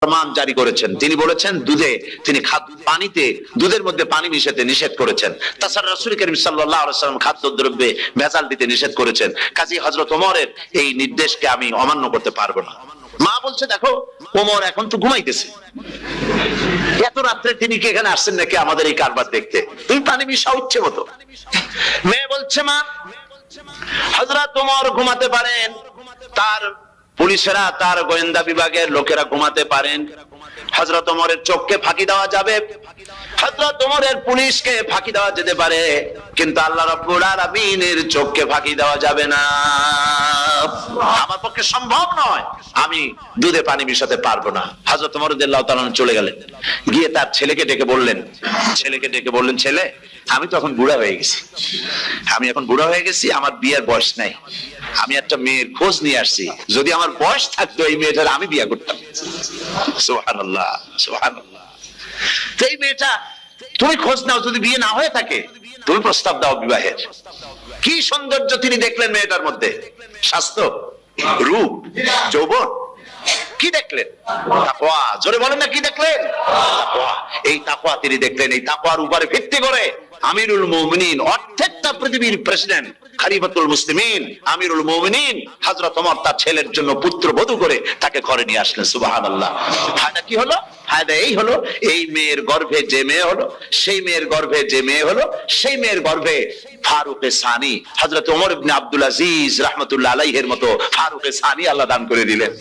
ফরমান জারি করেছেন। তিনি বলেছেন দুধে তিনি পানিতে দুধের মধ্যে পানি মিশাতে নিষেধ করেছেন। তাছাড়া রাসূল করিম সাল্লাল্লাহু আলাইহি ওয়াসাল্লাম খাদ্যদ্রব্যে ভেজাল দিতে নিষেধ করেছেন। কাজী হযরত ওমরের এই নির্দেশকে আমি অমান্য করতে পারবো না। মা বলছে দেখো ওমর এখন তো ঘুমাইতেছে, এত রাত্রে তিনি কি এখানে আসছেন নাকি আমাদের এই কারবার দেখতে? তুমি পানি মিশাও ইচ্ছে মতো। মেয়ে বলছে মা হযরত ওমর ঘুমাতে পারেন, তার পুলিশেরা তার গোয়েন্দা বিভাগের লোকেরা ঘুমাতে পারেন, হযরত ওমরের চোখকে ফাঁকি দেওয়া যাবে, হযরত ওমরের পুলিশকে ফাঁকি দেওয়া যেতে পারে, কিন্তু আল্লাহ রাব্বুল আলামিনের চোখকে ফাঁকি দেওয়া যাবে না। আমার পক্ষে সম্ভব নয়, আমি দুধে পানি মিশাতে পারবো না। হযরত ওমর রাদিয়াল্লাহু তাআলা চলে গেলেন, গিয়ে তার ছেলেকে ডেকে বললেন, ছেলে আমি তো এখন বুড়া হয়ে গেছি, আমার বিয়ের বয়স নাই, আমি একটা মেয়ের খোঁজ নিয়ে আসছি, যদি আমার বয়স থাকতো এই মেয়েটার আমি বিয়ে করতাম। সুবহানাল্লাহ সুবহানাল্লাহ। তো এই মেয়েটা তুমি খোঁজ নাও, যদি বিয়ে না হয়ে থাকে তুমি প্রস্তাব দাও বিবাহের। কি সৌন্দর্য তিনি দেখলেন মেয়েটার মধ্যে, স্বাস্থ্য, রূপ, যৌবন, কি দেখলেন? তাকওয়া। জোরে বলেন না কি দেখলেন? তাকওয়া। এই তাকওয়া তিনি দেখলেন। এই তাকওয়ার উপরে ভিত্তি করে আমিরুল মুমিনিন অর্থাৎ পৃথিবীর প্রেসিডেন্ট খলিফাতুল মুসলিমিন আমিরুল মুমিনিন হযরত ওমর তার ছেলের জন্য পুত্রবধূ করে তাকে ঘরে নিয়ে আসলেন। সুবহানাল্লাহ। ফায়দা কি হলো? ফায়দা এই হলো, এই মেয়ের গর্ভে যে মেয়ে হলো, সেই মেয়ের গর্ভে যে মেয়ে হলো, সেই মেয়ের গর্ভে ফারুকে সানি হযরত ওমর ইবনে আব্দুল আজিজ রাহমাতুল্লাহ আলাইহির মতো ফারুকে সানি আল্লাহ দান করে দিলেন।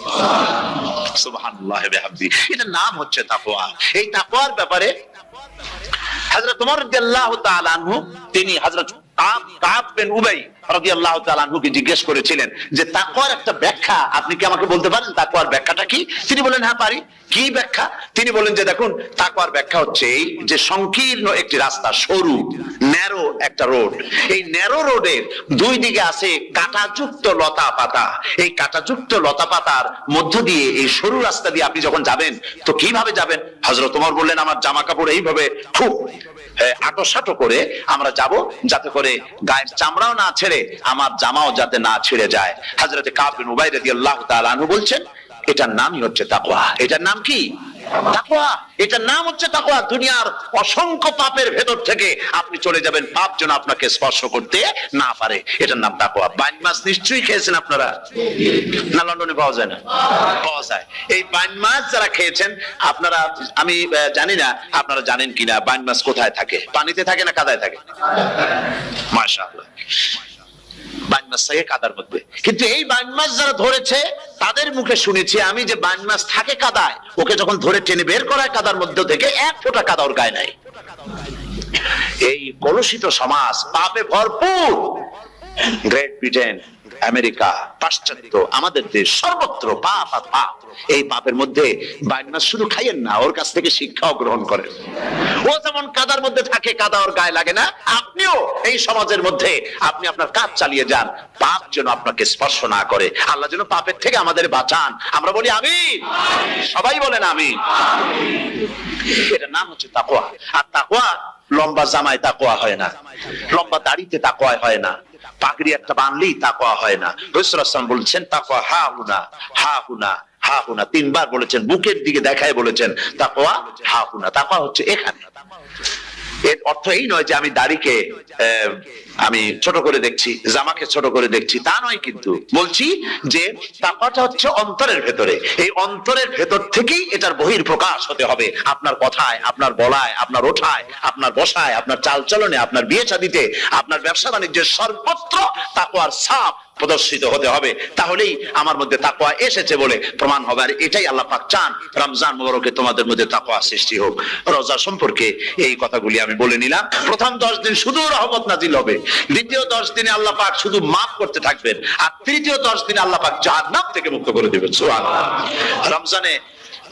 সুবহানাল্লাহ বিহামদি। এটার নাম হচ্ছে তাকওয়া। এই তাকওয়ার ব্যাপারে হযরত ওমর রাদিয়াল্লাহু তাআলা আনহু তিনি হযরত কাব বিন উবাই রাদিয়াল্লাহু তাআলা আনহুকে জিজ্ঞেস করেছিলেন যে তাকওয়ার একটা ব্যাখ্যা আপনি কি আমাকে বলতে পারেন, তাকওয়ার ব্যাখ্যাটা কি? তিনি বলেন হ্যাঁ পারি। কি ব্যাখ্যা? তিনি বলেন যে দেখুন তাকওয়ার ব্যাখ্যা হচ্ছে এই যে সংকীর্ণ একটি রাস্তা, সরু ন্যারো একটা রোড, এই ন্যারো রোডের দুই দিকে আছে কাঁটাযুক্ত লতা পাতা, এই কাঁটাযুক্ত লতা পাতার মধ্য দিয়ে এই সরু রাস্তা দিয়ে আপনি যখন যাবেন তো কিভাবে যাবেন? হযরত ওমর বললেন আমার জামা কাপড় এইভাবে খুব আটোসাটো করে আমরা যাব, যাতে করে গায়ের চামড়াও না ছেড়ে আমার জামাও যাতে না ছিঁড়ে যায়। হযরত কাব বিন উবাই রাদিয়াল্লাহু তাআলা আনহু বলছেন এটার নামই হচ্ছে তাকওয়া। এটার নাম কি? তাকওয়া। এটার নাম হচ্ছে তাকওয়া। দুনিয়ার অসংখ্য পাপের ভেতর থেকে আপনি চলে যাবেন, পাপ যেন আপনাকে স্পর্শ করতে না পারে, এটার নাম তাকওয়া। বাইন মাছ নিশ্চয়ই খেয়েছেন আপনারা, না লন্ডনে পাওয়া যায় না? পাওয়া যায়। এই বাইন মাছ যারা খেয়েছেন আপনারা, আমি জানি না আপনারা জানেন কিনা বাইন মাছ কোথায় থাকে, পানিতে থাকে না কাদায় থাকে? মাশাআল্লাহ, বাইন মাছ থাকে কাদার মধ্যে। কিন্তু এই বাইন মাছ যারা ধরেছে তাদের মুখে শুনেছি আমি যে বাইন মাছ থাকে কাদায়, ওকে যখন ধরে টেনে বের করায় কাদার মধ্যে থেকে এক ফোঁটা কাদা ওর গায়ে নাই। এই কলুষিত সমাজ পাপে ভরপুর। গ্রেট ব্রিটেন, আমেরিকা, পাশ্চাত্য, আমাদের দেশ, সর্বত্র পাপ আর পাপ। এই পাপের মধ্যে বাইন মাছ শুধু খাইয়েন না, ওর কাছ থেকে শিক্ষাও গ্রহণ করেন। ও যেমন কাদার মধ্যে থাকে, কাদা ওর গায়ে লাগে না, আপনিও এই সমাজের মধ্যে আপনি আপনার কাজ চালিয়ে যান, পাপ যেন আপনাকে স্পর্শ না করে। আল্লাহ যেন পাপের থেকে আমাদের বাঁচান। আমরা বলি আমিন, সবাই বলেন আমিন। এটার নাম হচ্ছে তাকওয়া। আর তাকওয়া লম্বা জামায় তাকওয়া হয় না, লম্বা দাড়িতে তাকওয়া হয় না, পাগড়ি একটা বানলেই তাকওয়া হয় না। রাসূলুল্লাহ সাল্লাল্লাহু আলাইহি ওয়াসাল্লাম বলেছেন তাকওয়া হা হুনা হা হুনা হা হুনা, তিনবার বলেছেন, বুকের দিকে দেখায় বলেছেন তাকওয়া হা হুনা। তাকওয়া হচ্ছে এখানে। এর অর্থ এই নয় যে আমি দাড়িকে আমি ছোট করে দেখছি, জামাকে ছোট করে দেখছি, তা নয়। কিন্তু বলছি যে তাকওয়াটা হচ্ছে অন্তরের ভেতরে। এই অন্তরের ভেতর থেকেই এটার বহির প্রকাশ হতে হবে, আপনার কথায়, আপনার বলায়, আপনার ওঠায়, আপনার বসায়, আপনার চালচলনে, আপনার বিয়ে শাদীতে, আপনার ব্যবসা বাণিজ্যের সর্বত্র তাকওয়ার ছাপ প্রদর্শিত হতে হবে। তাহলেই আমার মধ্যে তাকওয়া এসেছে বলে প্রমাণ হবে। আর এটাই আল্লাহ পাক চান। রমজান মুবারকে তোমাদের মধ্যে তাকওয়া সৃষ্টি হোক। রোজা সম্পর্কে এই কথাগুলি আমি বলে নিলাম। প্রথম 10 দিন শুধু রহমত নাজিল হবে, দ্বিতীয় 10 দিনে আল্লাহ পাক শুধু মাফ করতে থাকবেন, আর তৃতীয় 10 দিনে আল্লাহ পাক জাহান্নাম থেকে মুক্ত করে দেবেন। সুবহানাল্লাহ। রমজানে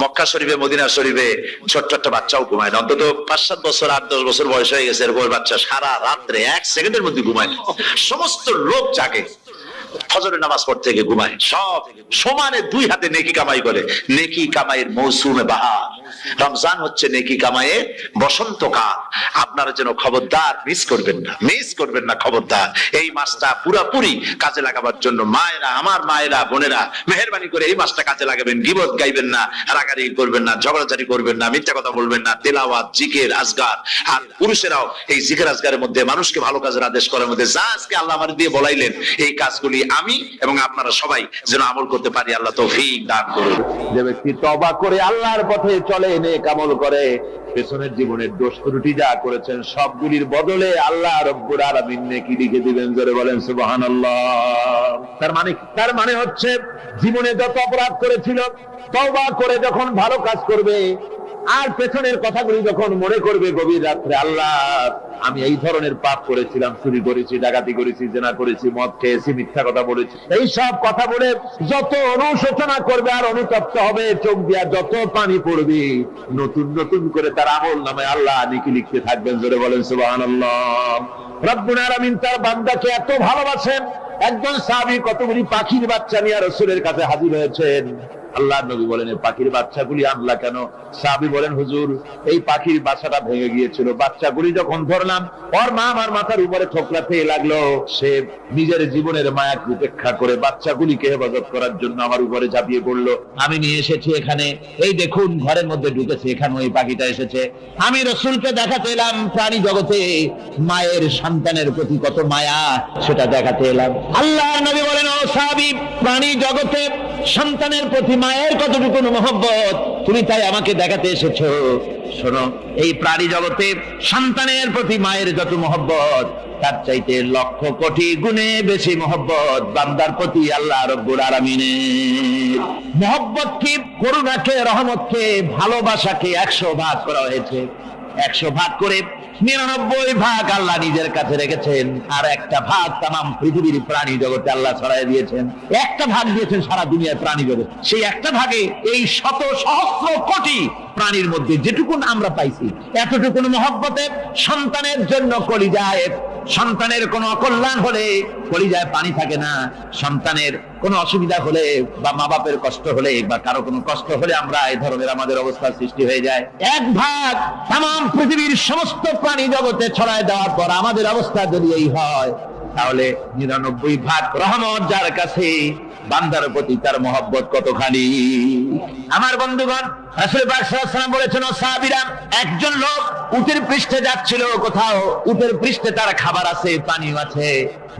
মক্কা শরীফে, মদিনা শরীফে ছোট্ট একটা বাচ্চাও ঘুমায় না। অন্তত 5-7 বছর, 8-10 বছর বয়স হয়ে গেছে এরকম বাচ্চা সারা রাত্রে 1 সেকেন্ডের মধ্যে ঘুমায় না। সমস্ত লোক জাগে, ফজরের নামাজ পড়তে গিয়ে ঘুমায়, সব সমানে 2 হাতে নেকি কামাই করে। নেকি কামাইয়ের মৌসুমে বাহার, রমজান হচ্ছে নেকি কামায়ে বসন্তকাল। আপনারা যেন খবরদার মিস করবেন না খবরদার। এই মাসটা পুরোপুরি কাজে লাগাবার জন্য মায়েরা, আমার মায়েরা, বোনেরা, মেহেরবানি করে এই মাসটা কাজে লাগাবেন। গীবত গাইবেন না, রাগারাগি করবেন না, ঝগড়াঝাড়ি করবেন না, মিথ্যা কথা বলবেন না, তেলাওয়াত, জিকির, আজগার। আর পুরুষেরাও এই জিকির আজগারের মধ্যে, মানুষকে ভালো কাজের আদেশ করার মধ্যে যা আজকে আল্লাহ আমার দিয়ে বলাইলেন, এই কাজগুলি আমি এবং আপনারা সবাই যেন আমল করতে পারি। আল্লাহ তৌফিক দান করুন। যে ব্যক্তি তওবা করে আল্লাহর পথে চলে, নেক আমল করে, পেছনের জীবনের দোষ ত্রুটি যা করেছেন সবগুলির বদলে আল্লাহ রব্বুল আলামিন নেকি লিখে দিবেন। জোরে বলেন সুবহানাল্লাহ। তার মানে হচ্ছে জীবনে যত অপরাধ করেছিল, তওবা করে যখন ভালো কাজ করবে আর পেছনের কথাগুলি যখন মনে করবে গভীর রাত্রে, আল্লাহ আমি এই ধরনের পাপ করেছিলাম, চুরি করেছি, ডাকাতি করেছি, জেনা করেছি, মদ খেয়েছি, মিথ্যা কথা বলেছি, এই সব কথা বলে যত অনুশোচনা করবে আর অনুতপ্ত হবে, চোখ দিয়া যত পানি পড়বে, নতুন নতুন করে তার আমল নামে আল্লাহ নেকি লিখতে থাকবেন। জোরে বলেন সুবহানাল্লাহ। রব্বুল আলামিন তার বান্দাকে এত ভালোবাসেন, একজন সাহাবী কতগুলি পাখির বাচ্চা নিয়ে রাসূলের কাছে হাজির হয়েছেন। আল্লাহর নবী বলেন, এই পাখির বাচ্চাগুলি আনলা কেন? সাহাবী বলেন, হুজুর এই পাখির বাসাটা ভেঙে গিয়েছিল, বাচ্চাগুলি যখন ধরলাম ওর মা আমার মাথার উপরে ঠোকরাতে লাগলো, সে নিজের জীবনের মায়াকে উপেক্ষা করে বাচ্চাগুলিকে হেফাজত করার জন্য আমার উপরে ঝাঁপিয়ে পড়লো। আমি নিয়ে এসেছি এখানে, এই দেখুন ঘরের মধ্যে ঢুকেছে, এখানে ওই পাখিটা এসেছে। আমি রাসূলকে দেখাতে এলাম প্রাণী জগতে মায়ের সন্তানের প্রতি কত মায়া, সেটা দেখাতে এলাম। আল্লাহর নবী বলেন, ও সাহাবী, প্রাণী জগতে সন্তানের প্রতি মায়ের কতটুকু মহব্বত তুমি তাই আমাকে দেখাতে এসেছো। শোনো, এই প্রাণী জগতে সন্তানের প্রতি মায়ের যত মহব্বত, তার চাইতে লক্ষ কোটি গুণে বেশি মহব্বত বান্দার প্রতি আল্লাহ রব্বুল আলামিনের। মহব্বতকে, করুণাকে, রহমতকে, ভালোবাসাকে 100 ভাগ করা হয়েছে। 100 ভাগ করে 99 ভাগ আল্লাহ নিজের কাছে রেখেছেন, আর একটা ভাগ তামাম পৃথিবীর প্রাণী জগতে আল্লাহ ছড়াই দিয়েছেন। একটা ভাগ দিয়েছেন সারা দুনিয়ার প্রাণী জগৎ। সেই একটা ভাগে এই শত সহস্র কোটি প্রাণীর মধ্যে যেটুকুন আমরা পাইছি, এতটুকুন মহব্বতে সন্তানের জন্য কলিজায়, সন্তানের কোনো অকল্যাণ হলে কলিজায় পানি থাকে না, সন্তানের কোনো অসুবিধা হলে বা মা বাপের কষ্ট হলে বা কারো কোনো কষ্ট হলে আমরা এই ধরনের আমাদের অবস্থার সৃষ্টি হয়ে যায়। এক ভাগ তামাম পৃথিবীর সমস্ত প্রাণী জগতে ছড়ায় দেওয়ার পর আমাদের অবস্থা যদি এই হয়, তাহলে 99 ভাগ রহমত যার কাছে, বান্দার প্রতি তার মহব্বত কতখানি। আমার বন্ধুগণ, রাসূল পাক সাল্লাল্লাহু আলাইহি ওয়াসাল্লাম বলেছেন, ও সাহাবীরা, একজন লোক উটের পৃষ্ঠে যাচ্ছিল কোথাও, উটের পৃষ্ঠে তার খাবার আছে, পানিও আছে,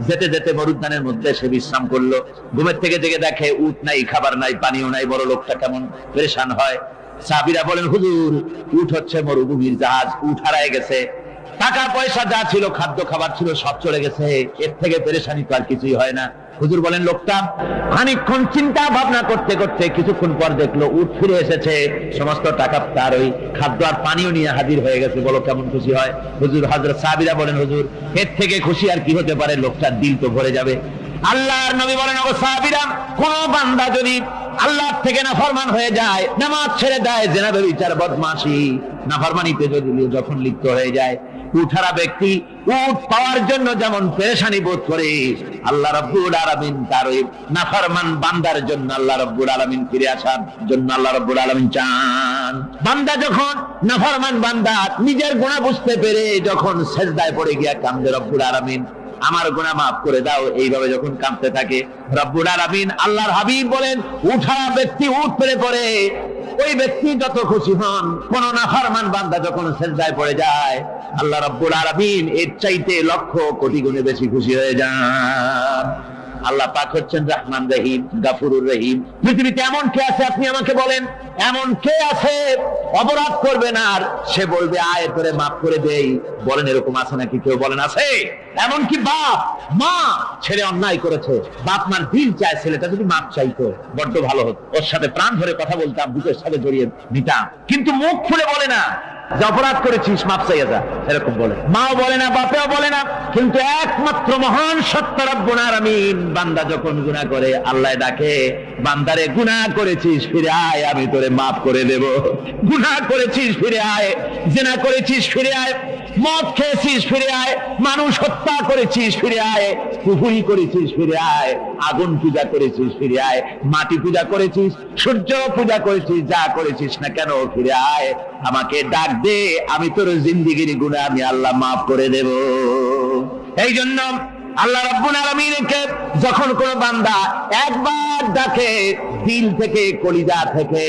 যেতে যেতে মরুদ্যানের মধ্যে সে বিশ্রাম করলো। ঘুমের থেকে জেগে দেখে উট নাই, খাবার নাই, পানিও নাই। বড় লোকটা কেমন পেরেশান হয়। সাহাবীরা বলেন, হুজুর উট হচ্ছে মরুভূমির জাহাজ, উট হারায় গেছে, টাকা পয়সা যা ছিল, খাদ্য খাবার ছিল, সব চলে গেছে, এর থেকে পেরেশানি তো আর কিছুই হয় না। হুজুর বলেন, লোকটা খানিকক্ষণ চিন্তা ভাবনা করতে করতে কিছুক্ষণ পর দেখলো উট ফিরে এসেছে, সমস্ত টাকা তার ওই খাদ্য আর পানিও নিয়ে হাজির হয়ে গেছে। বলো কেমন খুশি হয়? হুজুর, হযরত সাহাবীরা বলেন, হুজুর এর থেকে খুশি আর কি হতে পারে? লোকটার দিল তো ভরে যাবে। আল্লাহর নবী বলেন, ও সাহাবীরা, কোন বান্দা যদি আল্লাহর থেকে নাফরমান হয়ে যায়, নামাজ ছেড়ে দেয়, জিনা ব্যভিচার বদমাশি নাফরমানিতে যদি যখন লিপ্ত হয়ে যায়, উঠারা ব্যক্তি উট পাওয়ার জন্য যেমন পেরেশানি বোধ করে, আল্লাহ রাব্বুল আলামিন তার ওই নাফরমান বান্দার জন্য আল্লাহ রাব্বুল আলামিন ফিরে আসার জন্য আল্লাহ রাব্বুল আলামিন চান। বান্দা যখন, নাফরমান বান্দা নিজের গুনাহ বুঝতে পেরে যখন সিজদায় পড়ে গিয়া কান্দে, রব্বুল আলামিন আমার গুনাহ মাফ করে দাও, এইভাবে যখন কাঁদতে থাকে, রব্বুল আলামিন আল্লাহর হাবিব বলেন, উঠা ব্যক্তি উঠ পেরে পড়ে, ওই ব্যক্তি যত খুশি হন। কোন নাফরমান বান্দা যখন সিজদায় পড়ে যায়, আল্লাহ রাব্বুল আলামিন এর চাইতে লক্ষ কোটি গুণে বেশি খুশি হয়ে যান। আল্লাহ পাক হচ্ছেন রহমান রহিম, গাফুরুর রহিম। পৃথিবীতে এমন কে আছে আপনি আমাকে বলেন? এমন কে আছে অপরাধ করবে না আর সে বলবে আয় তোরে মাফ করে দেই? বলেন, এরকম আছে নাকি? কেউ বলেন আছে? এমন কি বাপ মা ছেলে অন্যায় করেছে, বাপ মার দিল চায় ছেলেটা যদি মাফ চাইতো, বড্ড ভালো হতো, ওর সাথে প্রাণ ধরে কথা বলতাম, বুকের সাথে জড়িয়ে নিতাম, কিন্তু মুখ খুলে বলে না যে অপরাধ করেছিস মাফ চাইয়া যা, এরকম বলে। মাও বলে না, বাপেও বলে না, কিন্তু একমাত্র মহান সত্য রব্বুল আলামিন বান্দা যখন গুনাহ করে, আল্লাহ ডাকে, বান্দারে গুনাহ করেছিস ফিরে আয়, আমি তোরে মাফ করে দেব। গুনাহ করেছিস ফিরে আয়, জিনা করেছিস ফিরে আয়, মদ খেয়েছিস ফিরে আয়, মানুষ হত্যা করেছিস ফিরে আয়, কুফরি করেছিস ফিরে আয়, আগুন পূজা করেছিস ফিরে আয়, মাটি পূজা করেছিস, সূর্য পূজা করেছিস, যা করেছিস না কেন ফিরে আয়, আমাকে ডাক দে, আমি তোর জিন্দেগির গুনাহ আমি আল্লাহ মাফ করে দেব। এই জন্য আল্লাহ রাব্বুল আলামিনকে যখন কোন বান্দা একবার ডাকে, দিল থেকে কলিজা থেকে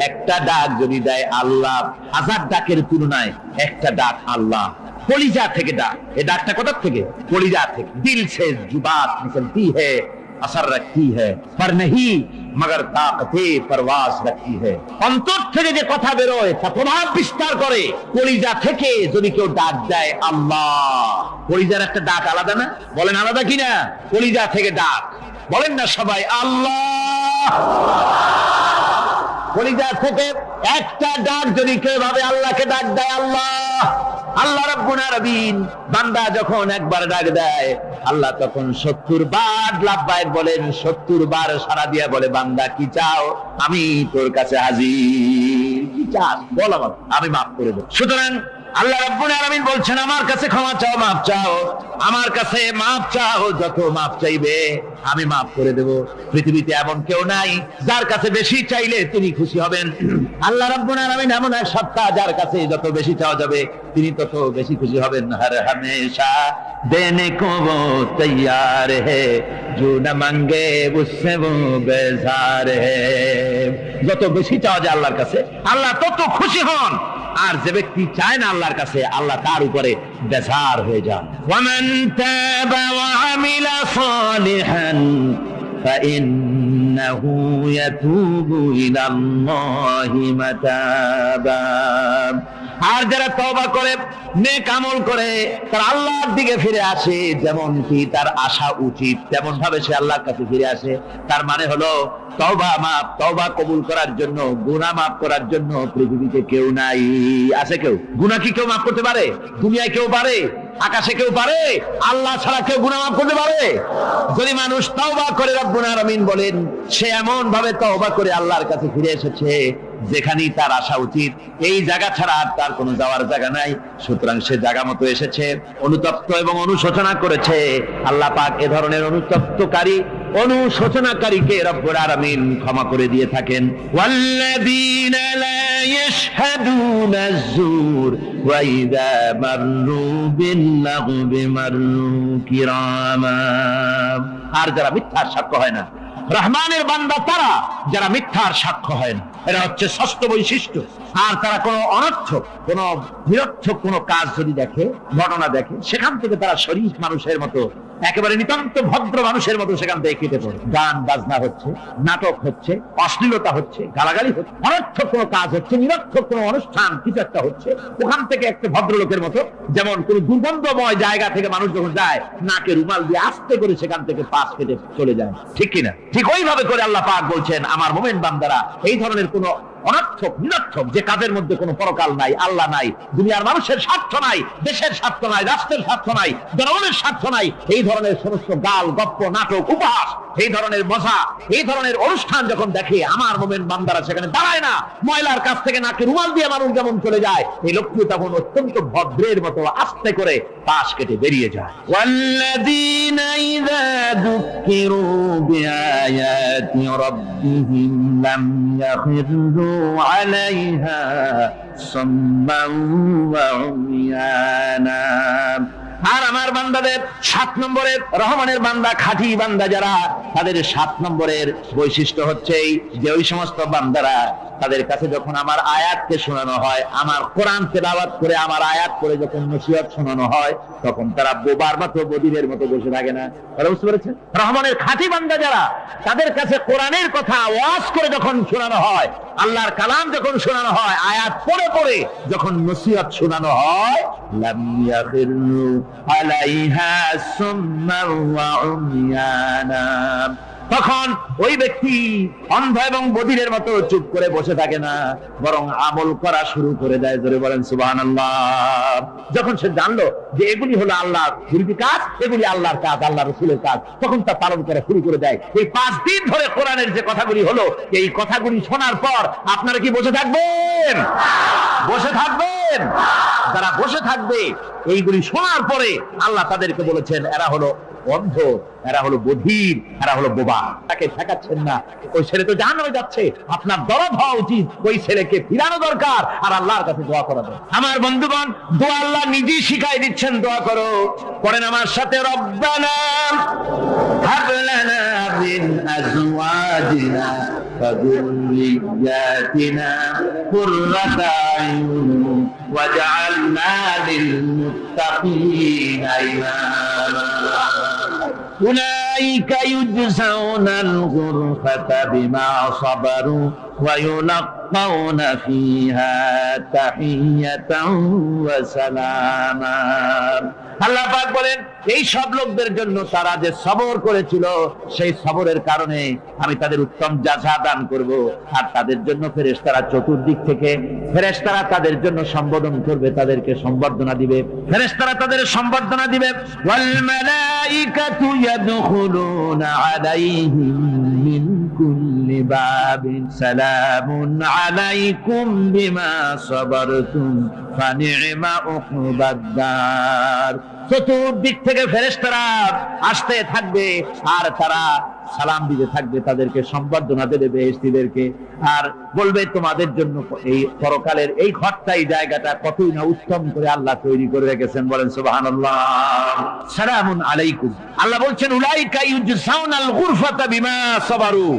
একটা ডাক যদি দেয় আল্লাহ, হাজার ডাকের তুলনায় একটা ডাক আল্লাহ, কলিজা থেকে ডাক, এই ডাকটা কোথা থেকে? কলিজা থেকে। দিল সে जुबात निकलती है, असर रखती है, पर नहीं मगर ताकते परवास रखती है। অন্তর থেকে যে কথা বেরোয় তা প্রভাব বিস্তার করে। কলিজা থেকে যদি কেউ ডাক দেয় আল্লাহ, কলিজার একটা ডাক আলাদা না? বলেন আলাদা কিনা? কলিজা থেকে ডাক, বলেন না সবাই আল্লাহ। কলিজা থেকে একটা ডাক যদি কেউ ভাবে আল্লাহকে ডাক দেয় আল্লাহ, আল্লাহ রাব্বুল আলামিন বান্দা যখন একবার ডাক দেয় আল্লাহ তখন 70 বার লাব্বাইক বলেন, 70 বার সাড়া দিয়া বলে বান্দা কি চাও, আমি তোর কাছে হাজির, কি চাস বল আমাকে, আমি মাফ করে দেব। সুতরাং আল্লাহ রাব্বুল আলামিন বলছেন আমার কাছে ক্ষমা চাও, মাফ চাও, আমার কাছে মাফ চাও, যত মাফ চাইবে আমি মাফ করে দেব। পৃথিবীতে এমন কেউ নাই যার কাছে বেশি চাইলে তিনি খুশি হবেন। আল্লাহ রাব্বুল আলামিন এমন এক সত্তা যার কাছে যত বেশি চাওয়া যাবে তিনি তত বেশি খুশি হবেন। হর হমেশা দেনে কো वो तैयार है, जो न मांगे उससे वो बेजार है। যত বেশি চাওয়া যায় আল্লাহর কাছে আল্লাহ তত খুশি হন, আর যে ব্যক্তি চায় না আল্লাহর কাছে আল্লাহ তার উপরে বেজার হয়ে যান। ওয়ামান তাবা ওয়া আমিলা সালিহান ফাইন্নাহু ইয়াতুবু ইলাল্লাহি মাতাবা। আর যারা তওবা করে নেক আমল করে তার আল্লাহর দিকে ফিরে আসে, যেমন কি তার আশা উচিত তেমন ভাবে সে আল্লাহর কাছে ফিরে আসে, তার মানে হলো তওবা মাফ, তওবা কবুল করার জন্য, গুনাহ মাফ করার জন্য পৃথিবীতে কেউ নাই। আছে কেউ? গুনাহ কি কেউ মাফ করতে পারে? দুনিয়ায় কেউ পারে? আকাশে কেউ পারে? আল্লাহ ছাড়া কেউ গুনাহ মাফ করতে পারে? যদি মানুষ তওবা করে, রব্বুল আলামিন বলেন সে এমন ভাবে তওবা করে আল্লাহর কাছে ফিরে এসেছে যেখানেই তার আসা উচিত, এই জায়গা ছাড়া আর তার কোনো যাওয়ার জায়গা নাই, সুতরাং সে জায়গা মতো এসেছে, অনুতপ্ত এবং অনুশোচনা করেছে। আল্লাহ পাক এ ধরনের অনুতপ্তকারী, অনুশোচনাকারীকে রব্বুল আলামিন ক্ষমা করে দিয়ে থাকেন। ওয়াল্লাযীনা লা ইয়াশহাদুনা আয-যুর ওয়া ইযা মাররু বিল-লাগবি মাররু কিরামা। আর যারা মিথ্যার সাক্ষ্য হয় না, রহমানের বান্দা তারা যারা মিথ্যার সাক্ষ্য হয় না, এটা হচ্ছে ষষ্ঠ বৈশিষ্ট্য। আর তারা কোনো অনর্থক, কোনো নিরর্থক কোনো কাজ যদি দেখে, ঘটনা দেখে, সেখান থেকে তারা শরীফ মানুষের মতো, একেবারে নিতান্ত ভদ্র মানুষের মতো সেখান থেকে কেটে পড়ে। গান বাজনা হচ্ছে, নাটক হচ্ছে, অশ্লীলতা হচ্ছে, গালাগালি হচ্ছে, অনর্থক কোনো কাজ হচ্ছে, নিরর্থক কোনো অনুষ্ঠান কিছু একটা হচ্ছে, ওখান থেকে একটা ভদ্রলোকের মতো, যেমন কোনো দুর্গন্ধময় জায়গা থেকে মানুষ যখন যায় নাকে রুমাল দিয়ে আস্তে করে সেখান থেকে পাশ কেটে চলে যায়, ঠিক কিনা? ঠিক ওইভাবে করে আল্লাহ পাক বলছেন আমার মুমিন বান্দারা এই ধরনের কোনো অনর্থক, নিরর্থক যে কাজের মধ্যে কোনো পরকাল নাই, আল্লাহ নাই, দুনিয়ার মানুষের স্বার্থ নাই, দেশের স্বার্থ নাই, রাষ্ট্রের স্বার্থ নাই, জনগণের স্বার্থ নাই, এই ধরনের সমস্ত গাল গপ্প, নাটক, উপহাস, এই ধরনের মজা, এই ধরনের অনুষ্ঠান যখন দেখে আমার মুমিন বান্দারা সেখানে দাঁড়ায় না। ময়লার কাছ থেকে নাকে রুমাল দিয়ে মানুষ যেমন চলে যায়, এই লোকটি তখন অত্যন্ত ভদ্রের মতো আস্তে করে পাশ কেটে বেরিয়ে যায়। ওয়াল্লাযীনা ইযা যুক্কিরু বিআয়াতি রাব্বিহিম লাম ইয়াখিরু আলাইহা সাম্মান ওয়া উমিয়ানা। আর আমার বান্দাদের 7 নম্বরের, রহমানের বান্দা, খাঁটি বান্দা যারা, তাদের 7 নম্বরের বৈশিষ্ট্য হচ্ছে যে ওই সমস্ত বান্দারা তাদের কাছে যখন আমার আয়াতকে শোনানো হয়, আমার কোরআন তেলাওয়াত করে আমার আয়াত করে যখন নসিহত শোনানো হয়, তখন তারা বোবার মতো, বদিরের মতো বসে থাকে না। বুঝতে পেরেছেন? রহমানের খাঁটি বান্দা যারা, তাদের কাছে কোরআনের কথা ওয়াজ করে যখন শোনানো হয়, আল্লাহর কালাম যখন শোনানো হয়, আয়াত পড়ে পড়ে যখন নসিহত শোনানো হয়, লাম ইয়াখিরু আলাইহা সুম্মান ওয়া উমিয়ানা, তখন ওই ব্যক্তি অন্ধ এবং বধিরের মতো চুপ করে বসে থাকে না, বরং আমল করা শুরু করে দেয়। জোরে বলেন সুবহানাল্লাহ। যখন সে জানলো যে এগুলি হলো আল্লাহর বিরোধী কাজ, এগুলি আল্লাহর কাজ, আল্লাহ রাসূলের কাজ, তখন তা পালন করা শুরু করে দেয়। এই 5 দিন ধরে কোরআনের যে কথাগুলি হলো, এই কথাগুলি শোনার পর আপনারা কি বসে থাকবেন? থাকবেন? বসে থাকবেন? যারা বসে থাকবে এইগুলি শোনার পরে আল্লাহ তাদেরকে বলেছেন এরা হলো অন্ধ, এরা হলো বধির, এরা হলো বোবা। তাকে ঠেকাচ্ছেন না, ওই ছেলে তো জাহান্নামে যাচ্ছে, আপনার দরদ হওয়া উচিত, ওই ছেলেকে ফিরানো দরকার আর আল্লাহর কাছে দোয়া করা দরকার। আমার বন্ধুগণ, দোয়া আল্লাহ নিজেই শিখাই দিচ্ছেন, দোয়া করো। পড়েন আমার সাথে, রব্বানা হাব লানা মিন আজওয়াজিনা ওয়া যুররিয়াতিনা কুররাতা আয়ুন ওয়াজআলনা লিল মুত্তাকিনা ইমামা। أولئك يجزون الغرفة بما صبروا ويلقون فيها تحية وسلاما। আল্লাহ পাক বলেন এই সব লোকদের জন্য তারা যে সবর করেছিল সেই সবরের কারণে আমি তাদের উত্তম জাযা দান করব। আর তাদের জন্য ফেরেশতারা চতুর্দিক থেকে ফেরেশতারা তাদের জন্য সম্বোধন করবে, তাদেরকে সম্বর্ধনা দিবে, ফেরেশতারা তাদের সম্বর্ধনা দিবে। ওয়াল মালাইকাতু ইয়াদখুলুনা আলাইহিম মিন কুল্লি বাবিন সালামুন আলাইকুম বিমা সাবারতুম ফানি'মা উকবাদ-দার। চতুর্দিক থেকে ফেরেশতারা আসতে থাকবে আর তারা সালাম দিতে থাকবে, তাদেরকে সম্বর্ধনা দেবে বেহেশতীদেরকে, আর বলবে তোমাদের জন্য এই পরকালের এই ঘরটাই জায়গাটা কতই না উত্তম করে আল্লাহ তৈরি করে রেখেছেন। বলেন সুবহানাল্লাহ। সালামুন আলাইকুম। আল্লাহ বলছেন উলাইকা ইউজসাউনাল গুরফাতা বিমা সাবারু।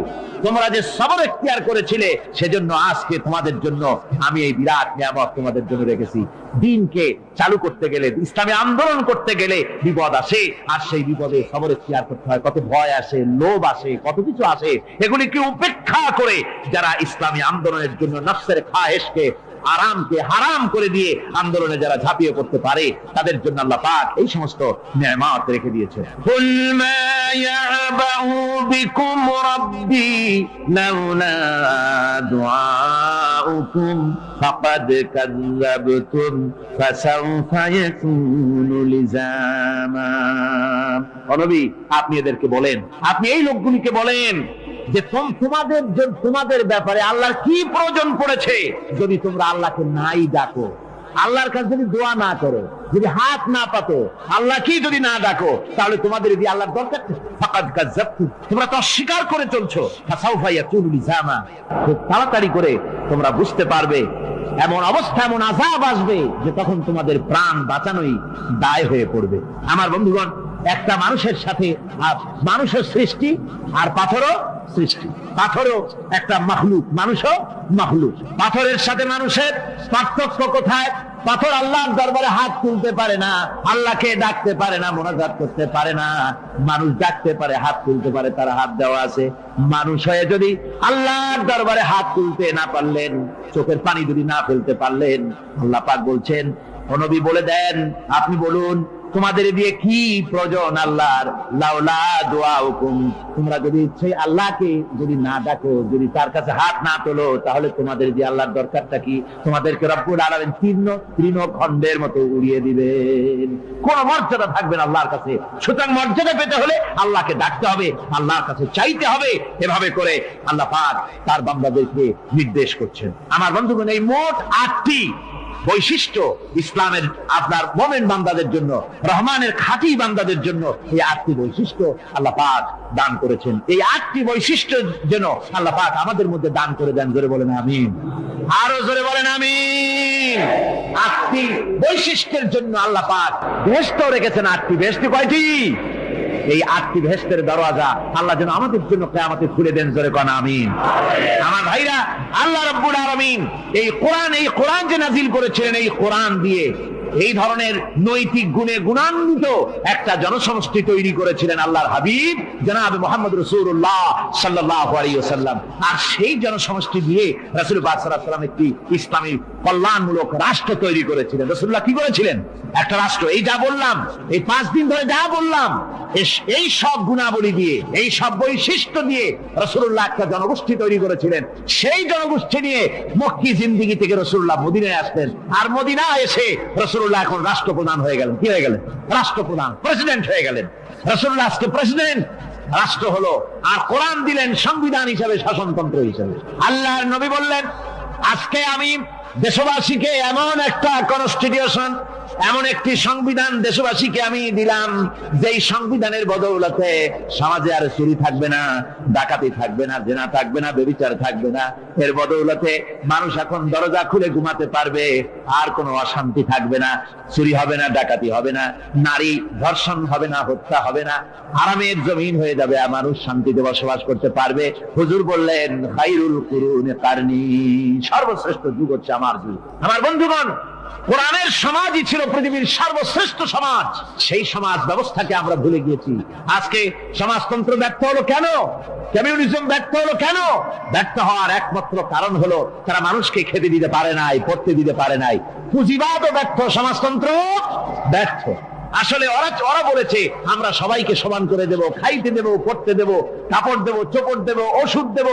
তোমরা যে সবর এখতিয়ার করেছিলে সেজন্য আজকে তোমাদের জন্য আমি এই বিরাট নিয়ামত তোমাদের জন্য রেখেছি। দিনকে চালু করতে গেলে, ইসলামী আন্দোলন করতে গেলে বিপদ আসে, আর সেই বিপদে সবর এখতিয়ার করতে হয়। কত ভয় আসে, লোভ আসে, কত কিছু আসে। এগুলিকে উপেক্ষা করে যারা ইসলামী আন্দোলনের জন্য নফসের খায়েশকে, আরামকে হারাম করে দিয়ে আন্দোলনে যারা ঝাঁপিয়ে পড়তে পারে তাদের জন্য আল্লাহ পাক এই সমস্ত নিয়ামত রেখে দিয়েছেন। কুল মা ইয়াবাউ বিকুম রাব্বি লাউলা দুআউকুম ফাকাদ কাযাবতুম ফাসাউফা ইয়াকুনু লিজামা। ও নবী, আপনি এদেরকে বলেন, আপনি এই লোকগুলিকে বলেন যে তোমাদের ব্যাপারে আল্লাহর কি প্রয়োজন পড়েছে যদি তোমরা আল্লাহকে নাই ডাকো, আল্লাহর কাছে যদি দোয়া না করো, যদি হাত না পাতো, আল্লাহ কি যদি না ডাকো, তাহলে তোমাদের যদি আল্লাহর দরকার, ফাকাদ কাযাবতুম, তোমরা তো অস্বীকার করে চলছো। ফাসাউফা ইয়াকুনু লিজামা, খুব তাড়াতাড়ি করে তোমরা বুঝতে পারবে, এমন অবস্থা, এমন আযাব আসবে যে তখন তোমাদের প্রাণ বাঁচানোই দায় হয়ে পড়বে। আমার বন্ধুগণ, একটা মানুষের সাথে মানুষের সৃষ্টি আর পাথরও সৃষ্টি, পাথরও একটা মাখলুক, মানুষও মাখলুক। পাথরের সাথে মানুষের পার্থক্য কোথায়? পাথর আল্লাহর দরবারে হাত তুলতে পারে না, আল্লাহকে ডাকতে পারে না, মোনাজাত করতে পারে না। মানুষ ডাকতে পারে, হাত তুলতে পারে, তার হাত দেওয়া আছে। মানুষ হয়ে যদি আল্লাহর দরবারে হাত তুলতে না পারলেন, চোখের পানি যদি না ফেলতে পারলেন, আল্লাহ পাক বলছেন, ও নবী বলে দেন, আপনি বলুন তোমাদের দিয়ে কি প্রয়োজন আল্লাহর? লাউলা দুআউকুম, তোমরা যদি সেই আল্লাহকে যদি না ডাকো, যদি তার কাছে হাত না তোলো, তাহলে তোমাদের দিয়ে আল্লাহর দরকারটা কি? তোমাদেরকে রব্বুল আলামিন তৃণখণ্ডের মতো উড়িয়ে দিবেন, কোন মর্যাদা থাকবে না আল্লাহর কাছে। সুতরাং মর্যাদা পেতে হলে আল্লাহকে ডাকতে হবে, আল্লাহর কাছে চাইতে হবে। এভাবে করে আল্লাহ পাক তার বান্দাদেরকে নির্দেশ করছেন। আমার বন্ধুগণ, এই মোট 8টি বৈশিষ্ট্য ইসলামের আপনার মুমিন বান্দাদের জন্য, রহমানের খাঁটি বান্দাদের জন্য এই 8টি বৈশিষ্ট্য আল্লাহ পাক দান করেছেন। এই 8টি বৈশিষ্ট্য যেন আল্লাহ পাক আমাদের মধ্যে দান করে দেন। জোরে বলেন আমিন, আরো জোরে বলেন আমিন। 8টি বৈশিষ্ট্যের জন্য আল্লাহ পাক বেহেশত রেখেছেন। 8টি বেহেশত কয়টি? এই 8টি বেহেশতের দরওয়াজা আল্লাহ যেন আমাদের জন্য কিয়ামতে খুলে দেন। জোরে কোন আমিন। আমার ভাইরা, আল্লাহ রাব্বুল আলামিন এই কোরআন যে নাজিল করেছিলেন, এই কোরআন দিয়ে এই ধরনের নৈতিক গুণে গুণান্বিত একটা জনসমষ্টি তৈরি করেছিলেন আল্লাহর হাবিব জনাব মুহাম্মদ রাসূলুল্লাহ সাল্লাল্লাহু আলাইহি ওয়াসাল্লাম। আর সেই জনসমষ্টি দিয়ে রাসূল পাক সাল্লাল্লাহু আলাইহি ওয়াসাল্লাম একটি ইসলামী কল্যাণমূলক রাষ্ট্র তৈরি করেছিলেন। রাসূলুল্লাহ কি করেছিলেন? একটা রাষ্ট্র। এই যা বললাম, এই 5 দিন ধরে যা বললাম, এই সব গুণাবলী দিয়ে, এই সব বৈশিষ্ট্য দিয়ে রাসূলুল্লাহ একটা জনগোষ্ঠী তৈরি করেছিলেন। সেই জনগোষ্ঠী নিয়ে মক্কি জিন্দেগি থেকে রাসূলুল্লাহ মদিনায় আসলেন। আর মদিনায় এসে রাসূলুল্লাহ এখন রাষ্ট্রপ্রধান হয়ে গেলেন। কি হয়ে গেলেন? রাষ্ট্রপ্রধান, প্রেসিডেন্ট হয়ে গেলেন। রাসূলুল্লাহ আজকে প্রেসিডেন্ট, রাষ্ট্র হলো। আর কোরআন দিলেন সংবিধান হিসেবে, শাসনতন্ত্র হিসেবে। আল্লাহর নবী বললেন, আজকে আমি দেশবাসীকে এমন একটা কনস্টিটিউশন, এমন একটি সংবিধান দেশবাসীকে আমি দিলাম, যেই সংবিধানের বদৌলতে সমাজে আর চুরি থাকবে না, ডাকাতি থাকবে না, জেনা থাকবে না, ব্যভিচার থাকবে না। এর বদৌলতে মানুষ এখন দরজা খুলে ঘুমাতে পারবে, আর কোনো অশান্তি থাকবে না, চুরি হবে না, ডাকাতি হবে না, নারী ধর্ষণ হবে না, হত্যা হবে না, আরামের জমিন হয়ে যাবে, আর মানুষ শান্তিতে বসবাস করতে পারবে। হুজুর বললেন খায়রুল কুরুনি কারনি, সর্বশ্রেষ্ঠ যুগ হচ্ছে আমার যুগ। আমার বন্ধুগণ, কোরআনের সমাজই ছিল পৃথিবীর সর্বশ্রেষ্ঠ সমাজ। সেই সমাজ ব্যবস্থাকে আমরা ভুলে গিয়েছি। আজকে সমাজতন্ত্র ব্যর্থ হলো কেন? কমিউনিজম ব্যর্থ হলো কেন? ব্যর্থ হওয়ার একমাত্র কারণ হলো তারা মানুষকে খেতে দিতে পারে নাই, পড়তে দিতে পারে নাই। পুঁজিবাদও ব্যর্থ, সমাজতন্ত্র ব্যর্থ। আসলে ওরা বলেছে আমরা সবাইকে সমান করে দেব, খাইতে দেব, পড়তে দেব, কাপড় দেব, চোপড় দেব, ওষুধ দেব,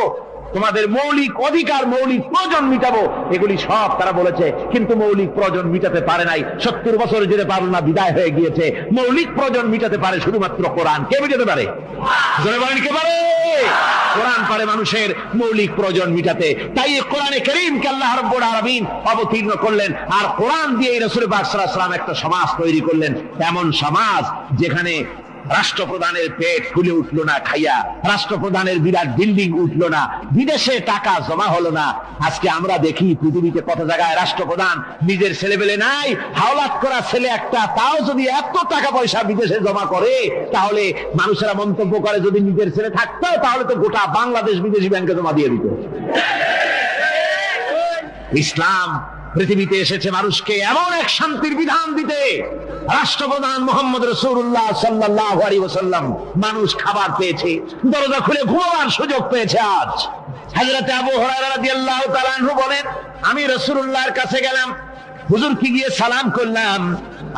তোমাদের মৌলিক অধিকার, মৌলিক প্রয়োজন মিটাবো, এগুলি সব তারা বলেছে। কিন্তু মৌলিক প্রয়োজন মিটাতে পারে নাই। 70 বছর যেতে পারল না, বিদায় হয়ে গিয়েছে। মৌলিক প্রয়োজন মিটাতে পারে শুধুমাত্র কোরআন। কে মিটাতে পারে? জোরে বলেন, কে পারে? কোরআন পারে মানুষের মৌলিক প্রয়োজন মিটাতে। তাই কোরআনে কারীমকে আল্লাহ রাব্বুল আলামিন অবতীর্ণ করলেন, আর কোরআন দিয়ে রাসূল পাক সাল্লাল্লাহু আলাইহি ওয়াসাল্লাম একটা সমাজ তৈরি করলেন, এমন সমাজ যেখানে রাষ্ট্রপ্রধানের পেট ফুলে উঠলো না খাইয়া, রাষ্ট্রপ্রধানের বিরাট বিল্ডিং উঠলো না, বিদেশে টাকা জমা হলো না। আজকে আমরা দেখি পৃথিবীতে কত জায়গায় রাষ্ট্রপ্রধান নিজের ছেলেবেলে নাই, হাওলাত করা ছেলে একটা, তাও যদি এত টাকা পয়সা বিদেশে জমা করে, তাহলে মানুষেরা মন্তব্য করে যদি নিজের ছেলে থাকতো তাহলে তো গোটা বাংলাদেশ বিদেশি ব্যাংকে জমা দিয়ে দিত। ইসলাম পৃথিবীতে এসেছে মানুষকে এমন এক শান্তির বিধান দিতে। রাষ্ট্রপ্রধান মুহাম্মদ রাসূলুল্লাহ সাল্লাল্লাহু আলাইহি ওয়াসাল্লাম, মানুষ খাবার পেয়েছে, দরজা খুলে ঘুমাবার সুযোগ পেয়েছে। আজ হযরত আবু হুরায়রা রাদিয়াল্লাহু তাআলা আনহু বলেন, আমি রাসূলুল্লাহর কাছে গেলাম, হুজুরকে গিয়ে সালাম করলাম।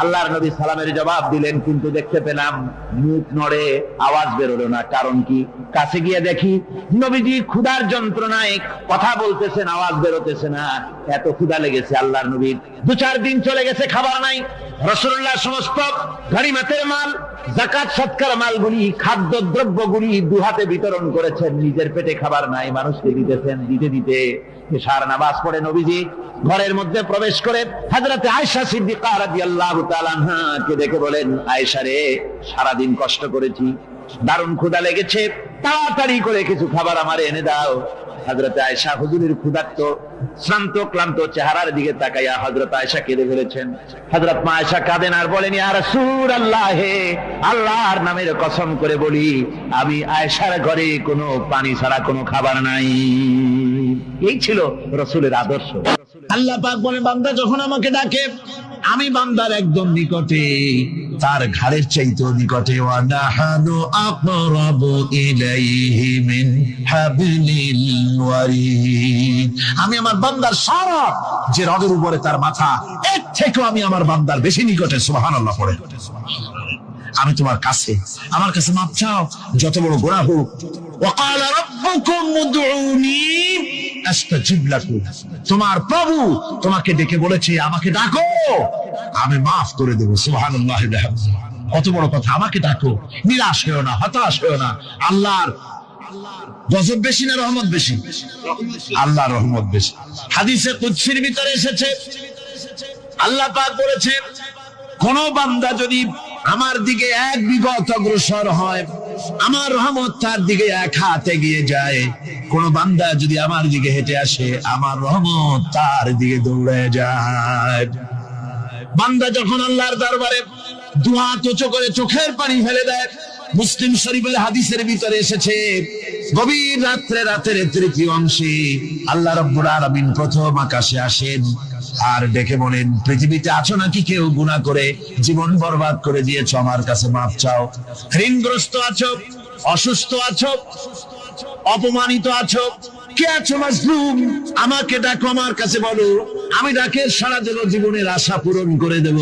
আল্লাহর নবী সালামের জবাব দিলেন, কিন্তু দেখতে পেলাম মুখ নড়ে, আওয়াজ বেরোলো না। কারণ কি? কাছে গিয়ে দেখি নবীজি ক্ষুধার যন্ত্রণায় কথা বলতেছেন, আওয়াজ বেরোতেছে না। এত ক্ষুধা লেগেছে আল্লাহর নবীর। 2-4 দিন চলে গেছে, খাবার নাই। রাসূলুল্লাহ সমস্ত গনিমতের মাল, যাকাত সদকার মালগুলি, খাদ্য দ্রব্যগুলি দুহাতে বিতরণ করেছেন। নিজের পেটে খাবার নাই, মানুষকে দিতেছেন। দিতে দিতে এশার নামাজ পড়ে নবীজি ঘরের মধ্যে প্রবেশ করে হযরত আয়েশা সিদ্দিকা রাদিয়াল্লাহু তাআলা আনহাকে দেখে বলেন, আয়েশা রে, সারাদিন কষ্ট করেছি, দারুণ ক্ষুধা লেগেছে, তাড়াতাড়ি করে কিছু খাবার আমারে এনে দাও। হযরত আয়েশা হুজুরের ক্ষুধার্ত, শ্রান্ত, ক্লান্ত চেহারার দিকে তাকাইয়া হযরত আয়েশা কেঁদে ফেলেছেন। হযরত মা আয়েশা কাঁদেন আর বলেন, ইয়া রাসূলুল্লাহ, হে আল্লাহর নামের কসম করে বলি, আমি আয়েশার ঘরে কোনো পানি ছাড়া কোনো খাবার নাই। এই ছিল রাসূলের আদর্শ। আল্লাহ পাক বলেন, বান্দা যখন আমাকে ডাকে, আমি বান্দার একদম নিকটে, তার ঘাড়ের চাইতেও নিকটে। ওয়া নাহানু আকরাবু ইলাইহি মিন হাবলিল ওয়ারিদ। আমি আমার বান্দার সারা যে রগের উপরে তার মাথা, এর থেকেও আমি আমার বান্দার বেশি নিকটে। সুবহানাল্লাহ পড়ে। আমি তোমার কাছে, আমার কাছে মাপ চাও, যত বড় গোনাহ হোক। ওয়াকালা রাব্বুকুম উদউনি আস্তাজিব লাকুম। তোমার প্রভু তোমাকে ডেকে বলেছে, আমাকে ডাকো, আমি মাফ করে দেব। সুবহানাল্লাহ। কত বড় কথা! আমাকে ডাকো, নিরাশ হয়েও না, হতাশ হয়েও না। আল্লাহর গজব বেশি না রহমত বেশি? আল্লাহর রহমত বেশি। হাদিসে কুদসির ভিতরে এসেছে, আল্লাহ পাক বলেছেন, কোন বান্দা যদি আমার দিকে 1 বিঘত অগ্রসর হয়, আমার রহমত তার দিকে 1 হাত এগিয়ে যায়। কোন বান্দা যদি আমার দিকে হেঁটে আসে, আমার রহমত তার দিকে দৌড়ে যায়। বান্দা যখন আল্লাহর দরবারে 2 হাত উঁচু করে চোখের পানি ফেলে দেয়, মুসলিম শরীফের হাদিসের ভিতরে এসেছে, গভীর রাত্রে, রাতের 3য় অংশে আল্লাহ রাব্বুল আলামিন প্রথম আকাশে আসেন আর ডেকে বলেন, পৃথিবীতে আছো নাকি কেউ গুনাহ করে জীবন বরবাদ করে দিয়েছো? আমার কাছে মাপ চাও। ঋণগ্রস্ত আছো, অসুস্থ আছো, অপমানিত আছো, কে আছো মাজলুম? আমাকে ডাকো, আমার কাছে বলো, আমি ডাকে সারা দেব, জীবনের আশা পূরণ করে দেব।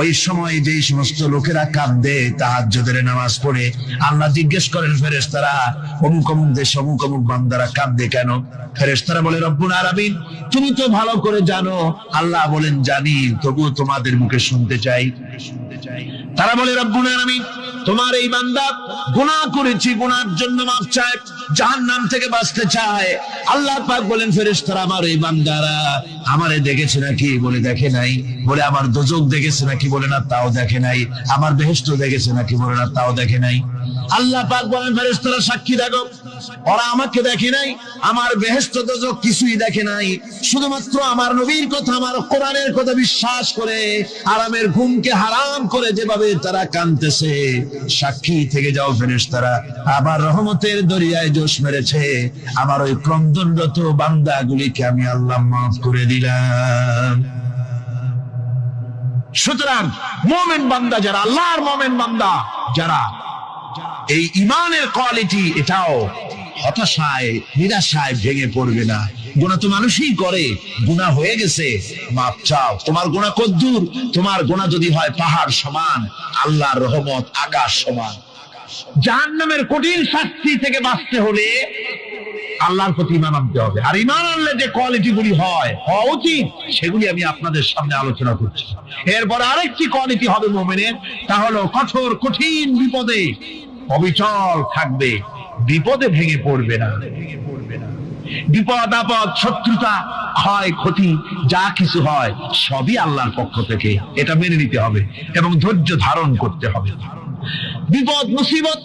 ওই সময় যেই সমস্ত লোকেরা কাঁদে তাহাজ্জুদের নামাজ পড়ে, আল্লাহ জিজ্ঞেস করেন ফেরেশতারা, অমুক অমুক দেশ অমুক অমুক বান্দারা কাঁদে কেন? ফেরেশতারা বলে, রব্বুল আলামিন তুমি তো ভালো করে জানো। আল্লাহ বলেন, জানি, তবুও তোমাদের মুখে শুনতে চাই। তারা বলে, রব্বুল আলামিন তোমার এই বান্দা গুনাহ করেছি, গুনার জন্য মাফ চায়, জাহান্নাম থেকে বাঁচতে চায়। আল্লাহ পাক বলেন ফেরেশতারা আমার এই বান্দারা আমারে দেখেছে নাকি? বলে দেখে নাই। বলে আমার দোজখ দেখেছে নাকি? বলে না, তাও দেখে নাই। আমার বেহেশত দেখেছে নাকি? বলে না, তাও দেখে নাই। আল্লাহ পাক বলেন ফেরেশতারা সাক্ষী রাখো, ওরা আমাকে দেখে নাই, আমার বেহেশত দোজখ কিছুই দেখে নাই, শুধুমাত্র আমার নবীর কথা, আমার কোরআনের কথা বিশ্বাস করে আরামের ঘুমকে হারাম করে যেভাবে তারা কাঁদতেছে, সাক্ষী থেকে যাও ফেরেশতারা, আবার রহমতের দরিয়ায় জোশ মেরেছে আমার ওই ক্রন্দনরত বান্দাগুলিকে আমি আল্লাহ মাফ করে দিলাম। সুতরাং মুমিন বান্দা যারা, আল্লাহর মুমিন বান্দা যারা, এই ইমানের কোয়ালিটি এটাও হতাশায় নিরাশায় ভেঙে পড়বে না। গুনাহ তো মানুষই করে, গুনাহ হয়ে গেছে মাপ চাও। তোমার গুনাহ কদ্দুর? তোমার গুনাহ যদি হয় পাহাড় সমান, আল্লাহর রহমত আকাশ সমান। জাহান্নামের কঠিন শাস্তি থেকে বাঁচতে হলে আল্লাহর প্রতি ঈমান আনতে হবে। আর ঈমান আনলে যে কোয়ালিটি গুলি হওয়া উচিত সেগুলি আমি আপনাদের সামনে আলোচনা করছি। এরপর আরেকটি কোয়ালিটি হবে মুমিনের, তা হলো কঠোর কঠিন বিপদে অবিচল থাকবে, বিপদে ভেঙে পড়বে না। বিপদ আপদ শত্রুতা ক্ষয় ক্ষতি যা কিছু হয় সবই আল্লাহর পক্ষ থেকে, এটা মেনে নিতে হবে এবং ধৈর্য ধারণ করতে হবে। বিপদ মুসিবত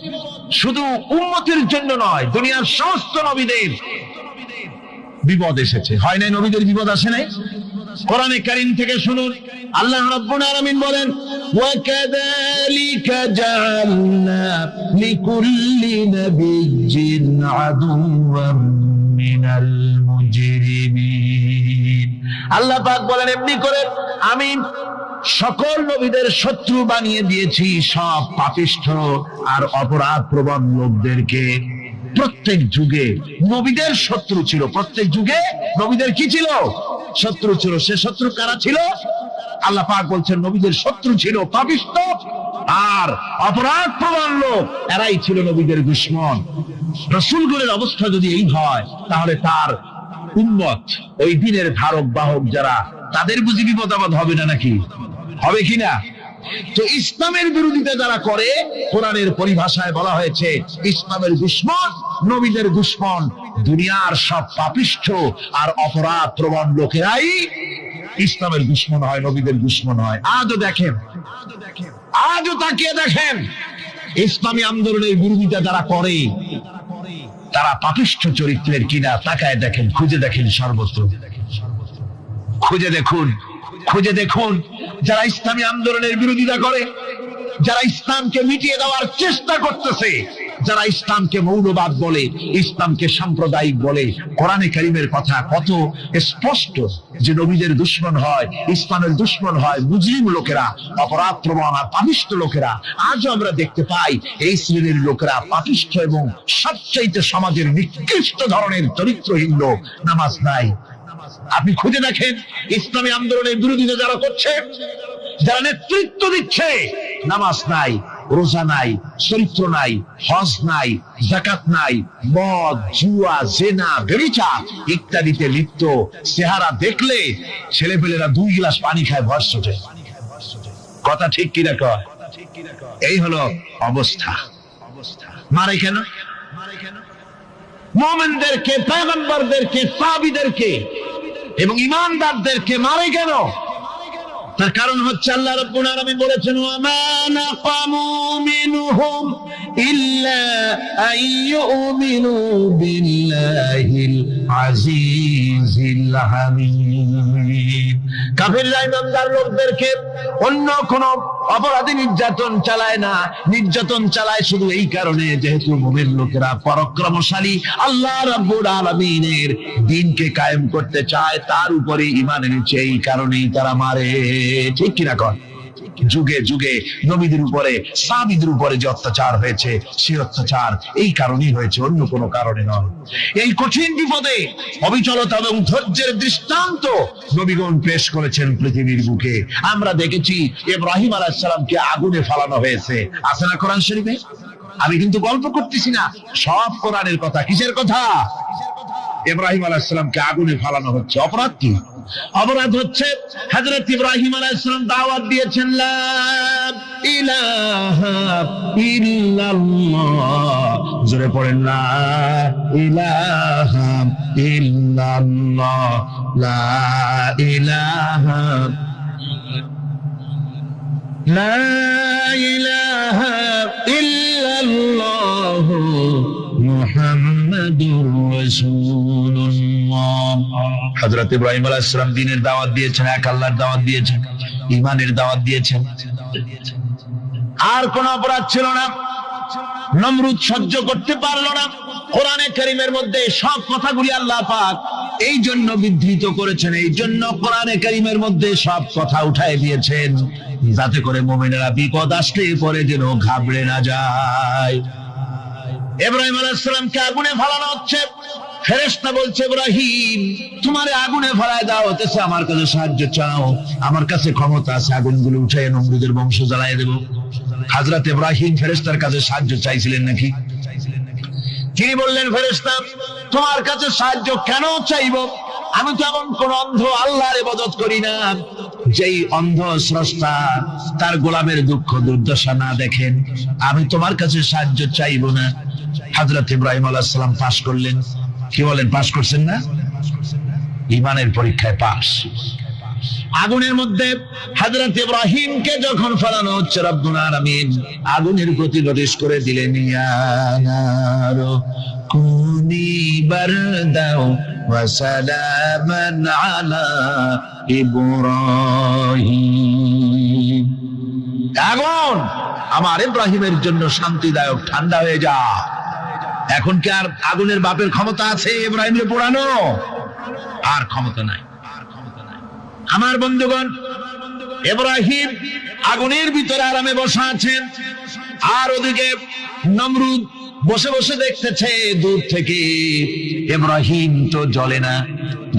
শুধু উম্মতের জন্য নয়, দুনিয়ার সমস্ত নবীদের বিপদ এসেছে, হয় নাই? নবীদের বিপদ আসে নাই? কোরআনে কারীম থেকে শুনুন, আল্লাহ রাব্বুল আলামিন বলেন ওয়া কাযালিকা জাআলনা লিকুল্লি নাবিয়্যিন আদুওয়াম মিনাল মুজরিমিন। আল্লাহ পাক বলেন এমনি করে আমি সকল নবীদের শত্রু বানিয়ে দিয়েছি সব পাপিষ্ঠ আর অপরাধ প্রবণ লোকদেরকে। প্রত্যেক যুগে নবীদের শত্রু ছিল, প্রত্যেক যুগে নবীদের কি ছিল? শত্রু ছিল। সে শত্রু কারা ছিল? আল্লাহ পাক বলছেন নবীদের শত্রু ছিল পাপিষ্ঠ আর অপরাধ প্রবণ লোক, এরাই ছিল নবীদের দুশমন। রাসূলগণের অবস্থা যদি এই হয় তাহলে তার উম্মত, ওই দিনের ধারক বাহক যারা, তাদের বুঝি বিপদ আপদ হবে না নাকি? হবে কিনা? তো ইসলামের বিরোধিতা যারা করে, কোরআনের পরিভাষায় বলা হয়েছে ইসলামের দুশমন, নবীদের দুশমন। দুনিয়ার সব পাপিষ্ঠ আর অপরাধ প্রবণ লোকেরাই ইসলামের দুশমন হয়, নবীদের দুশমন হয়। আজও দেখেন, আজও তাকিয়ে দেখেন ইসলামী আন্দোলনের বিরোধিতা যারা করে তারা পাপিষ্ঠ চরিত্রের কিনা, তাকায় দেখেন, খুঁজে দেখেন, সর্বত্র খুঁজে দেখুন, খুঁজে দেখুন যারা ইসলামী আন্দোলনের বিরোধিতা করে, যারা ইসলামকে মিটিয়ে দেওয়ার চেষ্টা করতেছে, যারা ইসলামকে মৌলবাদ বলে, ইসলামকে সাম্প্রদায়িক বলে। কোরআনে কারীমের কথা কত স্পষ্ট যে নবীদের দুশমন হয়, ইসলামের দুশমন হয় মুজরিম লোকেরা, অপরাধ প্রবণ আর পাপিষ্ঠ লোকেরা। আজও আমরা দেখতে পাই এই শ্রেণীর লোকেরা পাপিষ্ঠ এবং সবচাইতে সমাজের নিকৃষ্ট ধরনের চরিত্রহীন লোক। নামাজ নাই। আপনি খুঁজে দেখেন ইসলামী আন্দোলনের বিরোধিতা যারা করছে, যারা নেতৃত্ব দিচ্ছে, নামাজ নাই, রোজা নাই, চরিত্র নাই, হজ নাই, যাকাত নাই, মদ, জুয়া, জেনা, ব্যভিচার ইত্যাদিতে লিপ্ত। চেহারা দেখলে ছেলেপেলেরা 2 গ্লাস পানি খায় ভস্ম যায়। কথা ঠিক কিনা কয়? এই হলো অবস্থা। মারে কেন? মুমিনদেরকে, পয়গম্বরদেরকে, সাহাবীদেরকে এবং ঈমানদারদেরকে মারে কেন? তার কারণ হচ্ছে আল্লাহ রাব্বুল আলামিন বলেছেন ওয়া মা নাকামু মিনহুম ইল্লা আইয়ুমিনু বিল্লাহিল আজিজিল হামিদ। কাফিররা ঈমানদার লোকদেরকে অন্য কোন অপরাধী নির্যাতন চালায় না, নির্যাতন চালায় শুধু এই কারণে যেহেতু মুমিন লোকেরা পরাক্রমশালী, আল্লাহ রাব্বুল আলামিনের দ্বীনকে কায়েম করতে চায়, তার উপরে ঈমান এনেছে, এই কারণেই তারা মারে। ঠিক কিনা কর? যুগে যুগে নবীদের উপরে, সাহাবীদের উপরে যে অত্যাচার হয়েছে, সেই অত্যাচার এই কারণেই হয়েছে, অন্য কোনো কারণে নয়। এই কঠিন বিপদে অবিচলতা এবং ধৈর্যের দৃষ্টান্ত নবীগণ পেশ করেছেন পৃথিবীর বুকে। আমরা দেখেছি ইব্রাহিম আলাইহিস সালামকে আগুনে ফালানো হয়েছে, আছে না কোরআন শরীফে? আমি কিন্তু গল্প করতেছি না, সব কোরআনের কথা। কিসের কথা? ইব্রাহিম আলাইহিস সালামকে আগুনে ফালানো হচ্ছে। অপরাধ কি? অপরাধ হচ্ছে হযরত ইব্রাহিম আলাইহিস সালাম দাওয়াত দিয়েছেন লা ইলাহা ইল্লাল্লাহ, জোরে পড়েন লা ইলাহা ইল্লাল্লাহ, লা ইলাহা লা ইলাহা ইল্লাল্লাহ মুহাম্মাদুর রাসূলুল্লাহ। হযরত ইব্রাহিম আলাইহিস সালাম দ্বীনের দাওয়াত দিয়েছেন, এক আল্লাহর দাওয়াত দিয়েছেন, ঈমানের দাওয়াত দিয়েছেন। আর কোন অপরাধ ছিল না। নমরুদ সহ্য করতে পারলো না। কোরআনে কারীমের মধ্যে সব কথাগুলি আল্লাহ পাক এই জন্য বিধৃত করেছেন, এই জন্য কোরআনে কারীমের মধ্যে সব কথা উঠায় দিয়েছেন, যাতে করে মুমিনেরা বিপদ আসলে পরে যেন ঘাবড়ে না যায়। ইব্রাহিম আলাইহিস সালামকে আগুনে ফেলানো হচ্ছে। ফেরেশতা বলছে, ইব্রাহিম তোমারে আগুনে ফেলায় দাও হতেছে, আমার কাছে সাহায্য চাও, আমার কাছে ক্ষমতা আছে, আগুনগুলো উঠায় নমরুদের বংশ জ্বালায় দেব। হযরত ইব্রাহিম ফেরেশতার কাছে সাহায্য চাইছিলেন নাকি? তিনি বললেন, ফেরেশতা তোমার কাছে সাহায্য কেন চাইবো? আমি তো এমন কোন অন্ধ আল্লাহর ইবাদত করি না যেই অন্ধ স্রষ্টা তার গোলামের দুঃখ দুর্দশা না দেখেন। আমি তোমার কাছে সাহায্য চাইবো না। হযরত ইব্রাহিম আলাইহিস সালাম পাশ করলেন। কি বলেন, পাশ করছেন না? ঈমানের পরীক্ষায় পাশ। আগুনের মধ্যে হযরত ইব্রাহিমকে যখন ফেলানো হচ্ছে, রব্বুল আলামিন আগুনের প্রতি নোটিশ করে দিলেন, ইয়া নারু কুনি বারদাও ওয়া সালামান আলা ইব্রাহিম। আগুন আমার ইব্রাহিমের জন্য শান্তিদায়ক, ঠান্ডা হয়ে যা। এখন কি আর আগুনের বাপের ক্ষমতা আছে ইব্রাহিমকে পোড়ানো? আর ক্ষমতা নাই। আমার বন্ধুগণ, ইব্রাহিম আগুনের ভিতরে আরামে বসা আছেন, আর ওদিকে নমরুদ বসে বসে দেখতেছে দূর থেকে। ইব্রাহিম তো জ্বলে না,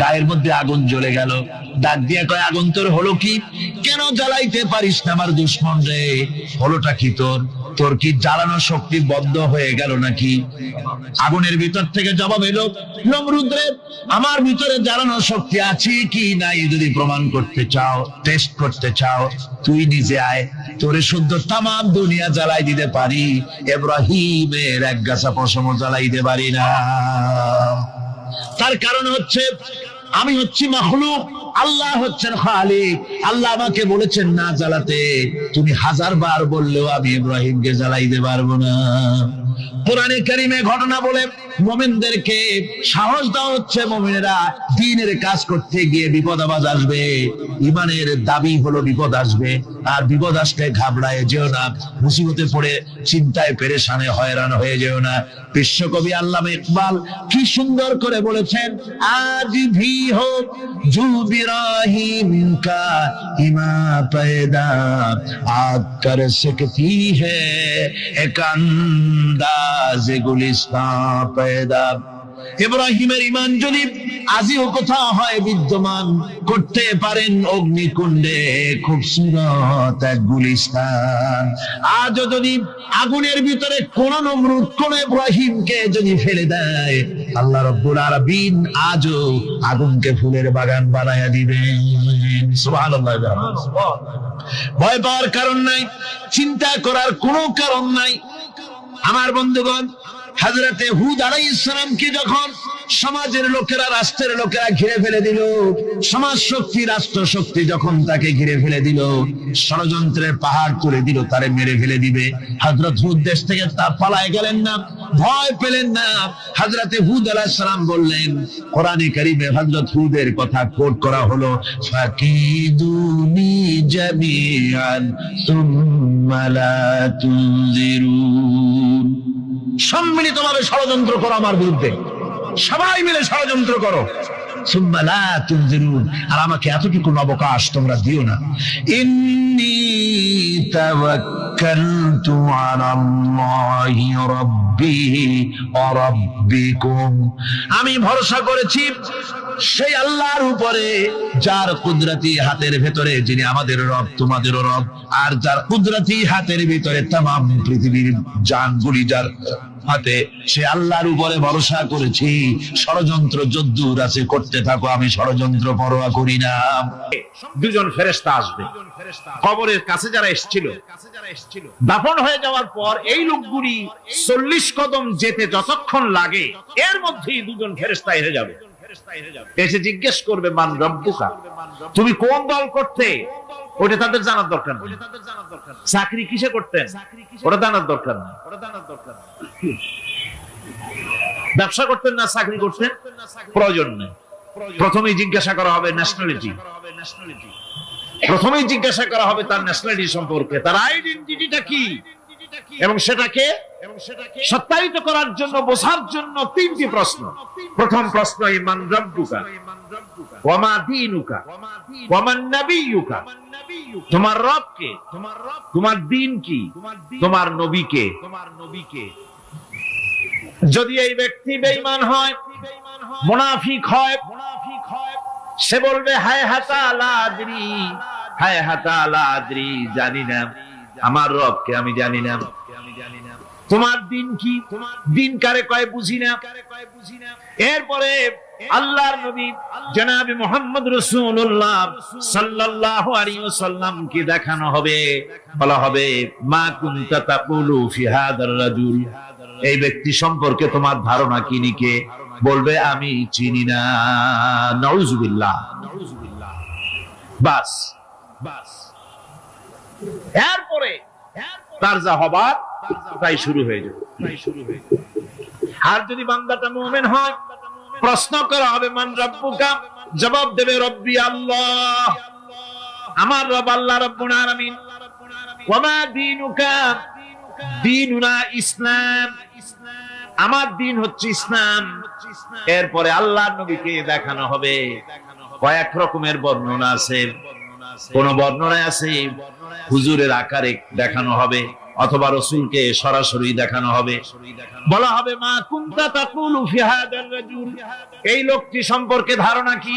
গায়ের মধ্যে আগুন জ্বলে গেল। ডাক দিয়ে কয়, আগুন তোর হলো কি? কেন জ্বালাইতে পারিস না আমার দুশমন রে? হলোটা কি তোর? তোর কি জ্বালানো শক্তি বন্ধ হয়ে গেল নাকি? আগুনের ভিতর থেকে জবাব এলো, নমরুদ রে, আমার ভিতরে জ্বালানো শক্তি আছে কি নাই যদি প্রমাণ করতে চাও, টেস্ট করতে চাও, তুই নিজে আয়, তোরে শুদ্ধ তামাম দুনিয়া জ্বালাই দিতে পারি, ইব্রাহিমের এক গাছা পশমও জ্বালাই দিতে পারি না। তার কারণ হচ্ছে আমি হচ্ছি মাখলুক, আল্লাহ হচ্ছেন খালিক। আল্লাহ আমাকে বলেছেন না জ্বালাতে, তুমি 1000 বার বললেও আমি ইব্রাহিমকে জ্বালাইতে পারবো না। কোরআনে কারীমে ঘটনা বলে মুমিনদেরকে সাহস দেওয়া হচ্ছে, মুমিনেরা দ্বীনের কাজ করতে গিয়ে বিপদ আবাজ আসবে, ঈমানের দাবি হলো বিপদ আসবে, আর বিপদ আসলে ঘাবড়ায় যেও না, মুসিবতে পড়ে চিন্তায় পেরেশানে হয়রান হয়ে যেও না। বিশ্বকবি আল্লামা ইকবাল কি সুন্দর করে বলেছেন, আজ ভি হো জু ইব্রাহিম কা ইমা पैदा आग कर सकती है एक अंदाज गुलिस्तां पैदा। ইব্রাহিমের ঈমান যদি আজিও কোথাও হয় বিদ্যমান, করতে পারেন অগ্নিকুণ্ডে খুবসুরত এক গুলিস্তান। আজও যদি আগুনের ভিতরে কোন নমরুদ কোন ইব্রাহিমকে যদি ফেলে দেয়, আল্লাহ রাব্বুল আলামিন আজও আগুনকে ফুলের বাগান বানায়া দিবেন। সুবহানাল্লাহ। ভয় পাওয়ার কারণ নাই, চিন্তা করার কোনো কারণ নাই। আমার বন্ধুগণ, হযরতে হুদ আলাইহিস সালামকে যখন সমাজের লোকেরা, রাষ্ট্রের লোকেরা ঘিরে ফেলে দিল, সমাজ শক্তি, রাষ্ট্র শক্তি যখন তাকে ঘিরে ফেলে দিল, ষড়যন্ত্রের পাহাড় তুলে দিল, তারে মেরে ফেলে দিবে, হযরত হুদ দেশ থেকে তা পালায় গেলেন না, ভয় পেলেন না। হযরতে হুদ আলাইহিস সালাম বললেন, কোরআনে কারীমে হযরত হুদের কথা কোট করা হলো, ফাকিদুনি জামিআন সুম্মা লা তুনজিরুন। সম্মিলিতভাবে ষড়যন্ত্র করো আমার বিরুদ্ধে, সবাই মিলে ষড়যন্ত্র করো, সুম্মা লা তুনজিরুন, আর আমাকে এতটুকু অবকাশ তোমরা দিও না। ইন্নী তাওয়াক্কালতু আলাল্লাহি রাব্বি ওয়া রাব্বিকুম, আমি ভরসা করেছি সেই আল্লাহর উপরে যার কুদরতি হাতের ভেতরে, যিনি আমাদের রব তোমাদেরও রব, আর যার কুদরতি হাতের ভিতরে তামাম পৃথিবীর জানগুলি যার হাতে সে আল্লাহর উপরে ভরসা করেছি, ষড়যন্ত্র যদ্দূর আছে করতে থাকো, আমি ষড়যন্ত্র পরোয়া করি না। দুজন ফেরেশতা আসবে, কবরের কাছে যারা এসেছিল দাফন হয়ে যাওয়ার পর এই লোকগুলি 40 কদম যেতে যতক্ষণ লাগে এর মধ্যেই দুজন ফেরেশতা এসে যাবে, এসে জিজ্ঞেস করবে মান রব্বুকা, তুমি কোন দল করতে? ওটা তাদের জানার দরকার নেই। চাকরি কিসে করতেন ওটা জানার দরকার নেই। ব্যবসা করতেন না চাকরি করতেন প্রয়োজন নেই। প্রথমেই জিজ্ঞাসা করা হবে ন্যাশনালিটি, প্রথমেই জিজ্ঞাসা করা হবে তার ন্যাশনালিটি সম্পর্কে, তার আইডেন্টিটিটা কি, এবং সেটাকে সত্যায়িত করার জন্য, বোঝার জন্য 3টি প্রশ্ন। প্রথম প্রশ্ন মান রব্বুকা ওয়া মা দীনুকা ওয়া মান নাবিয়ুকা, তোমার রব কে, তোমার দ্বীন কি, তোমার নবী কে। যদি এই ব্যক্তি বেঈমান হয়, মুনাফিক হয়, সে বলবে হায় হাতা লা আদরি, হায় হাতা লা আদরি, জানি না আমার রবকে, আমি জানি না। তোমার দিন কি, দিন কারে কয় বুঝি না। এরপরে আল্লাহর নবী জনাবে মুহাম্মদ রাসূলুল্লাহ সাল্লাল্লাহু আলাইহি ওয়াসাল্লাম কি দেখানো হবে, বলা হবে মা কুনতা তাকুলু ফি হাদার রাজুল, এই ব্যক্তি সম্পর্কে তোমার ধারণা কি নিকে, বলবে আমি চিনি না। নাউযুবিল্লাহ। বাস এরপরে তার যা হবার তাই শুরু হয়ে যাবে। আর যদি বান্দাটা মুমিন হয়, প্রশ্ন করা হবে মান রব্বুকা, জবাব দেবে রব্বি আল্লাহ, আমার রব আল্লাহ রাব্বুল আলামিন। ওয়া মা দীনুকা, দীনুনা ইসলাম, আমার দিন হচ্ছে ইসলাম। এরপরে আল্লাহর নবীকে দেখানো হবে। কয়েক রকমের বর্ণনা আছে, কোন বর্ণনায় আছে হুজুরের আকারে দেখানো হবে, অথবা রাসূলকে সরাসরি দেখানো হবে। বলা হবে মা কুনতা তাকুলু ফি হাদার রাজুল, এই লোকটি সম্পর্কে ধারণা কি।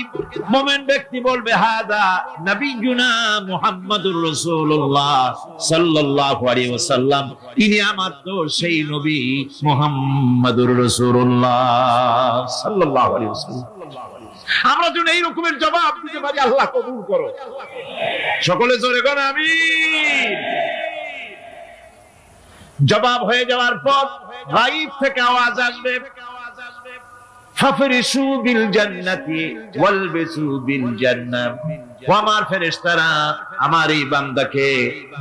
মুমিন ব্যক্তি বলবে হাদা নবিয়ুনা মুহাম্মাদুর রাসূলুল্লাহ সাল্লাল্লাহু আলাইহি ওয়াসাল্লাম, ইনি আমার তো সেই নবী মুহাম্মাদুর রাসূলুল্লাহ সাল্লাল্লাহু আলাইহি ওয়াসাল্লাম। আমরা যেন এই রকমের জবাব দিতে পারি, আল্লাহ কবুল করো। সকলে জোরে বলেন আমিন। জবাব হয়ে যাওয়ার পর গায়ব থেকে আওয়াজ আসবে ফাফরিশু বিল জান্নাতি ওয়ালবিসু বিল জান্নাহ, ও আমার ফেরেশতারা আমার এই বান্দাকে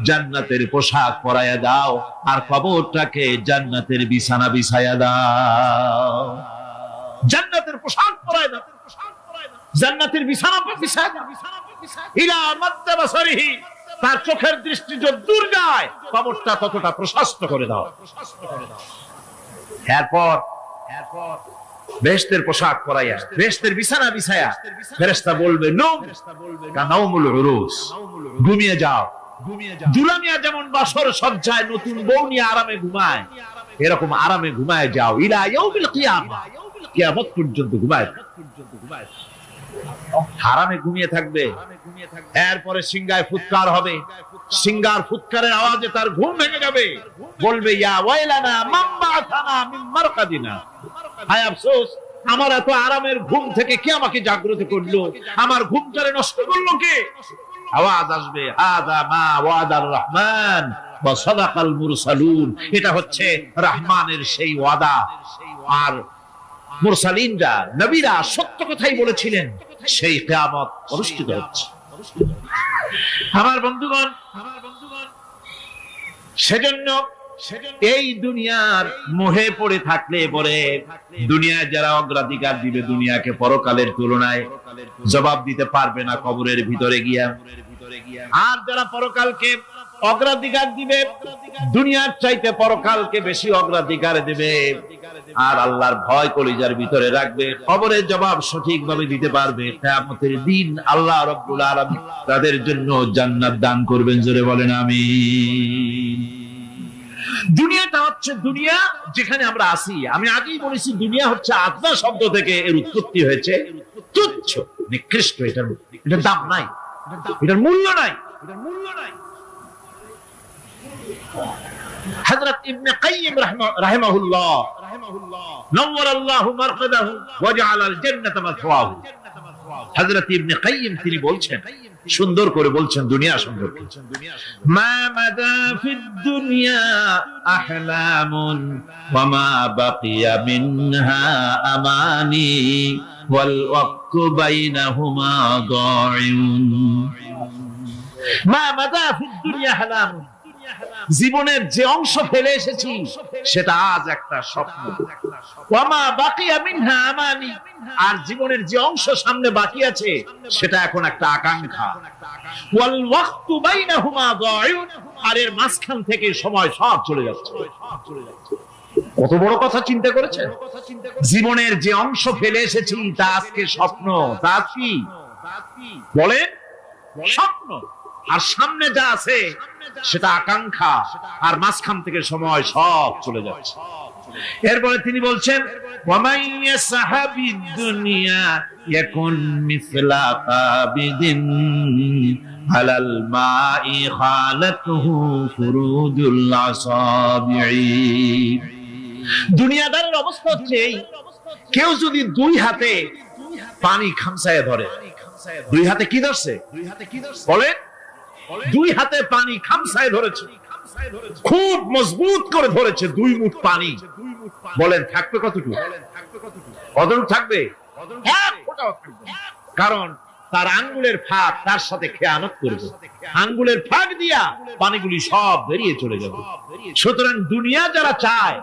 জান্নাতের পোশাক পরায়া দাও আর কবরটাকে জান্নাতের বিছানা বিছায়া দাও। জান্নাতের পোশাক পরায়া দাও, জান্নাতের বিছানা বিছায়া দাও। ইলা মাদ্দা বাসারিহি, তার চোখের দৃষ্টি যতদূর যায় কবরটা ততটা প্রশস্ত করে দাও। এরপর বেহেশতের পোশাক পরাইয়া, বেহেশতের বিছানা বিছায়া ফেরেশতা বলবে নূম কানাউমুল উরুস, ঘুমিয়ে যাও। দুলামিয়া যেমন বাসর সজ্জায় নতুন বউ নিয়ে আরামে ঘুমায়, এরকম আরামে ঘুমায় যাও। ইলা ইয়াউমিল কিয়ামা, কিয়ামত পর্যন্ত ঘুমায়, আরামে ঘুমিয়ে থাকবে। এরপরে সিংহায় ফুৎকার হবে, সিংহার ফুৎকারের আওয়াজে তার ঘুম ভেঙে যাবে। বলবে ইয়া ওয়াইলানা মান বা'আথানা মিন মারকাদিনা, হায় আফসোস, আমার এত আরামের ঘুম থেকে কে আমাকে জাগ্রত করলো, আমার ঘুমটারে নষ্ট করলো কে। আওয়াজ আসবে হাযা মা ওয়াদার রহমান ওয়া সাদাকাল মুরসালুন, এটা হচ্ছে রহমানের সেই ওয়াদা, আর মুরসালিনরা নবীরা সত্য কথাই বলেছিলেন, সেই কিয়ামত অনুষ্ঠিত হচ্ছে। আমার বন্ধুগণ, সেজন্য এই দুনিয়ার মোহে পড়ে থাকলে পরে দুনিয়ায় যারা অগ্রাধিকার দিবে দুনিয়াকে পরকালের তুলনায়, জবাব দিতে পারবে না কবরের ভিতরে গিয়া। আর যারা পরকালকে অগ্রাধিকার দিবে, দুনিয়ার চাইতে পরকালকে বেশি অগ্রাধিকার দেবে, আর আল্লাহর ভয় কলিজার ভিতরে রাখবে, কবরের জবাব সঠিকভাবে দিতে পারবে, কিয়ামতের দিন আল্লাহ রাব্বুল আলামিন তাদের জন্য জান্নাত দান করবেন। জোরে বলেন আমিন। দুনিয়াটা হচ্ছে দুনিয়া যেখানে আমরা আছি। আমি আগেই বলেছি দুনিয়া হচ্ছে আদনা শব্দ থেকে এর উৎপত্তি হয়েছে। তুচ্ছ, নিকৃষ্ট, এটার দাম নাই, এটার মূল্য নাই, এটার মূল্য নাই। হযরত ইবনে কাইয়িম রাহিমাহুল্লাহ নওয়ারাল্লাহু মারকাদাহু ওয়া জাআলাল জান্নাতা মাথওয়াহু, হযরত ইবনে কাইয়িম তিনি বলছেন, সুন্দর করে বলছেন দুনিয়া সম্পর্কে, মা মাদা ফিদ দুনিয়া আহলামুন ওয়া মা বাকিয়া মিনহা আমানি ওয়াল ওয়াক্তু বাইনাহুমা দাইউন। মা মাদা ফিদ দুনিয়া আহলামুন, জীবনের যে অংশ ফেলে এসেছি সেটা আজ একটা স্বপ্ন। ওয়া মা বাকিয়া মিনহা আমানি, আর জীবনের যে অংশ সামনে বাকি আছে সেটা এখন একটা আকাঙ্ক্ষা। ওয়াল ওয়াক্তু বাইনাহুমা দাইউন, আর এর মাঝখান থেকে সময় সব চলে যাচ্ছে। কত বড় কথা চিন্তা করেছেন? জীবনের যে অংশ ফেলে এসেছি তা আজকে স্বপ্ন, তা কি বলেন? স্বপ্ন। আর সামনে যা আছে সেটা আকাঙ্ক্ষা, আর মাঝখান থেকে সময় সব চলে যাচ্ছে। এরপরে তিনি বলছেন, ওয়ামাই ইয়াসহাবিদ দুনিয়া ইয়াকুন মিসলা কাবিদিন আলাল মাই খালাতুহু ফুরুজুল আসাবিঈ। দুনিয়াদারের অবস্থা হচ্ছে এই, কেউ যদি দুই হাতে পানি খামসায় ধরে, দুই হাতে কি ধরছে বলেন? দুই হাতে পানি খামসায় ধরেছে, খুব মজবুত করে ধরেছে, দুই মুঠ পানি। বলেন থাকবে কতটুকু? কতটুকু থাকবে? এক ফোঁটাও থাকবে না। কারণ তার আঙ্গুলের ফাঁক তার সাথে খেয়ানত করবে, আঙ্গুলের ফাঁক দিয়া পানিগুলি সব বেরিয়ে চলে যাবে। সুতরাং দুনিয়া যারা চায়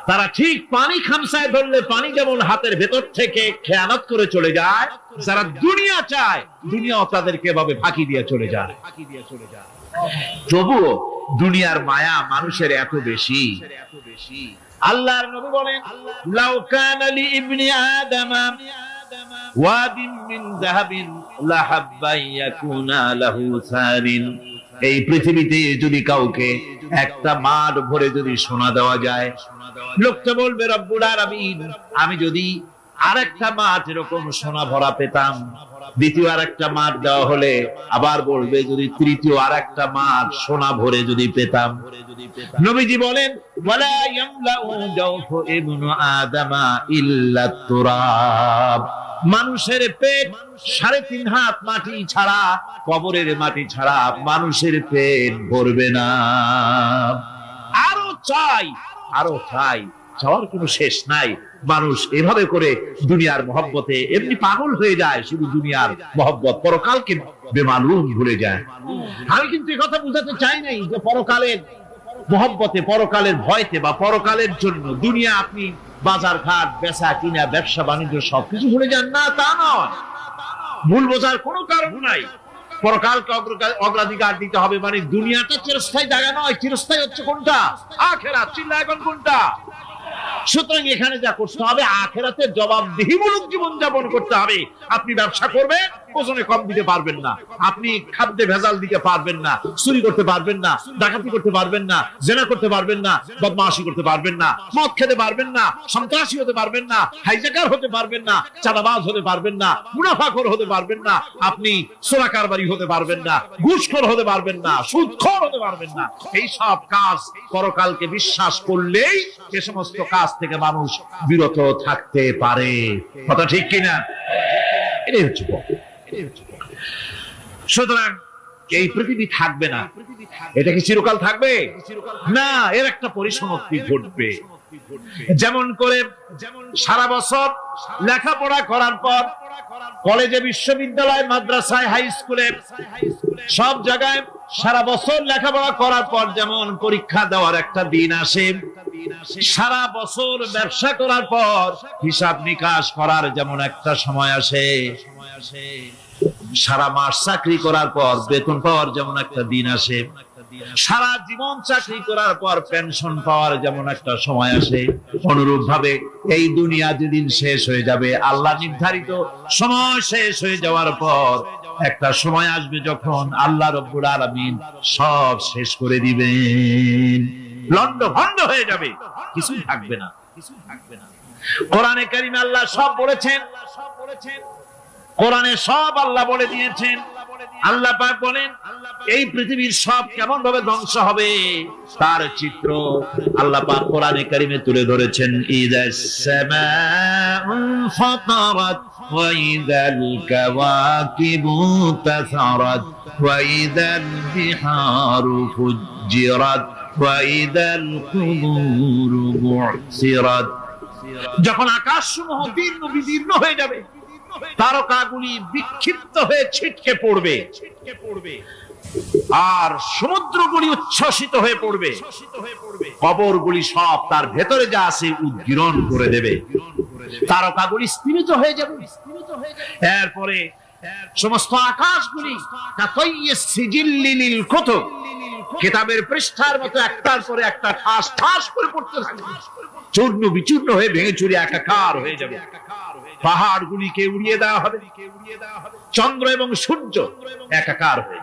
তারা ঠিক পানি খামসায় ধরলে পানি যেমন হাতের ভেতর থেকে খেয়ানত করে চলে যায়, যারা দুনিয়া চায় দুনিয়াও তাদেরকে এভাবে ফাঁকি দিয়ে চলে যায়। তবুও দুনিয়ার মায়া মানুষের এত বেশি। আল্লাহর নবী বলেন, লাউ কানা লি ইবনি আদামা ওয়াদিন মিন যাহাবিন লাহাব্বা ইয়াকুনা লাহু সারিন। এই পৃথিবীতে যদি কাউকে একটা মাঠ ভরে যদি সোনা দেওয়া যায়, লোকটা বলবে রব্বুল আলামিন, আমি যদি আরেকটা মাঠ এরকম সোনা ভরা পেতাম। দ্বিতীয় আরেকটা মাঠ দেওয়া হলে আবার বলবে যদি তৃতীয় আরেকটা মাঠ সোনা ভরে যদি পেতাম। নবীজি বলেন, ওয়ালা ইয়ামলাউ জাওফু ইবনু আদামা ইল্লা তুরাব। মানুষের পেট 3.5 হাত মাটি ছাড়া, কবরের মাটি ছাড়া মানুষের পেট ভরবে না। আরো চাই, আরো চাই, চাওয়ার কোনো শেষ নাই। মানুষ এভাবে করে দুনিয়ার মহব্বতে এমনি পাগল হয়ে যায়, শুধু দুনিয়ার মহব্বত, পরকালকে বেমালুম ভুলে যায়। আমি কিন্তু এই কথা বুঝাতে চাই নাই যে পরকালের মহব্বতে, পরকালের ভয়তে বা পরকালের জন্য দুনিয়া আপনি বাজার ঘাট, বেচা কিনা, ব্যবসা বাণিজ্য সবকিছু ভুলে যান, না তা নয়। ভুল বোঝার কোনো কারণ নাই। পরকালকে অগ্রাধিকার দিতে হবে, মানে দুনিয়াটা চিরস্থায়ী জায়গা নয়। চিরস্থায়ী হচ্ছে কোনটা? আখিরাত। চিল্লা এখন কোনটা? সুতরাং এখানে যা করতে হবে, আখিরাতের জবাবদিহিমূলক জীবন যাপন করতে হবে। আপনি ব্যবসা করবেন, ওজনে কম দিতে পারবেন না, আপনি খাদ্যে ভেজাল দিতে পারবেন না, চুরি করতে পারবেন না, ডাকাতি করতে পারবেন না, জেনা করতে পারবেন না, বদমাশি করতে পারবেন না, মদ খেতে পারবেন না, সন্ত্রাসী হতে পারবেন না, হাইজ্যাকার হতে পারবেন না, চাঁদাবাজ হতে পারবেন না, মুনাফাখোর হতে পারবেন না, আপনি চোরা কারবারি হতে পারবেন না, ঘুষখোর হতে পারবেন না, সুদখোর হতে পারবেন না। এই সব কাজ পরকালকে বিশ্বাস করলেই এ সমস্ত কাজ থেকে মানুষ বিরত থাকতে পারে। কথা ঠিক কিনা? এটাই হচ্ছে। সুতরাং এই পৃথিবী থাকবে না, এটা কি চিরকাল থাকবে না? এর একটা পরিসমাপ্তি ঘটবে। যেমন করে সারা বছর লেখাপড়া করার পর কলেজে, বিশ্ববিদ্যালয়, মাদ্রাসায়, হাই স্কুলে, সব জায়গায় সারা বছর লেখাপড়া করার পর যেমন পরীক্ষা দেওয়ার একটা দিন আসে, সারা বছর ব্যবসা করার পর হিসাব নিকাশ করার যেমন একটা সময় আসে, সারা মাস চাকরি করার পর বেতন পাওয়ার যেমন একটা দিন আসে, সারা জীবন চাকরি করার পর পেনশন পাওয়ার যেমন একটা সময় আসে, অনুরূপ ভাবে এই দুনিয়া যেদিন শেষ হয়ে যাবে, আল্লাহ নির্ধারিত সময় শেষ হয়ে যাওয়ার পর একটা সময় আসবে যখন আল্লাহ রাব্বুল আলামিন সব শেষ করে দিবেন, লন্ডভন্ড হয়ে যাবে, কিছু থাকবে না। কোরআনে কারিমে আল্লাহ সব বলেছেন, কোরআনে সব আল্লাহ বলে দিয়েছেন। আল্লাহ পাক বলেন এই পৃথিবীর সব কেমন ভাবে ধ্বংস হবে তার চিত্র আল্লাহ পাক কোরআনে কারিমে তুলে ধরেছেন। ইযাস সামাউ ফাতারাত ওয়া ইযাল কাওয়াকিবু তাসারাত ওয়া ইযাল বিহারু ফুজ্জিরাত ওয়া ইযাল কুবুরু বু'সিরাত। যখন আকাশসমূহ দীর্ঘ বিদীর্ণ হয়ে যাবে, তারকাগুলি বিক্ষিপ্ত হয়ে ছিটকে পড়বে, আর সমুদ্রগুলি উচ্ছ্বসিত হয়ে পড়বে, কবরগুলি সব তার ভেতরে যা আছে উদ্গীরণ করে দেবে, তারকাগুলি স্থিমিত হয়ে যাবে। এরপরে সমস্ত আকাশগুলি সিজিল্লিল কুতুব, কিতাবের পৃষ্ঠার মতো একটার পরে একটা ঠাস ঠাস করে পড়তে থাকবে, চূর্ণ বিচূর্ণ হয়ে ভেঙে চুরে একাকার হয়ে যাবে। পাহাড়গুলিকে উড়িয়ে দেওয়া হবে, চন্দ্র এবং সূর্য একাকার হয়ে।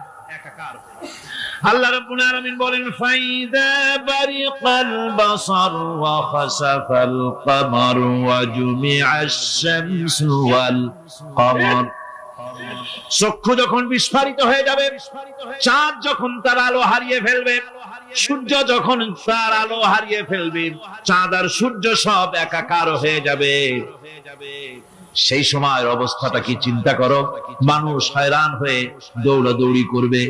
আল্লাহ রাব্বুল আলামিন বলেন ফাইদা বারিকাল বাসার ওয়া খাসাফাল কমার ওয়া জুমিআশ শামসু ওয়াল কমার। চক্ষু যখন বিস্ফারিত হয়ে যাবে, চাঁদ যখন তার আলো হারিয়ে ফেলবে, সূর্য যখন তার আলো হারিয়ে ফেলবে, চাঁদ আর সূর্য সব একাকার হয়ে যাবে, সেই সময়ের অবস্থাটা কি চিন্তা করো। মানুষ হয়রান হয়ে দৌড়াদৌড়ি করবে।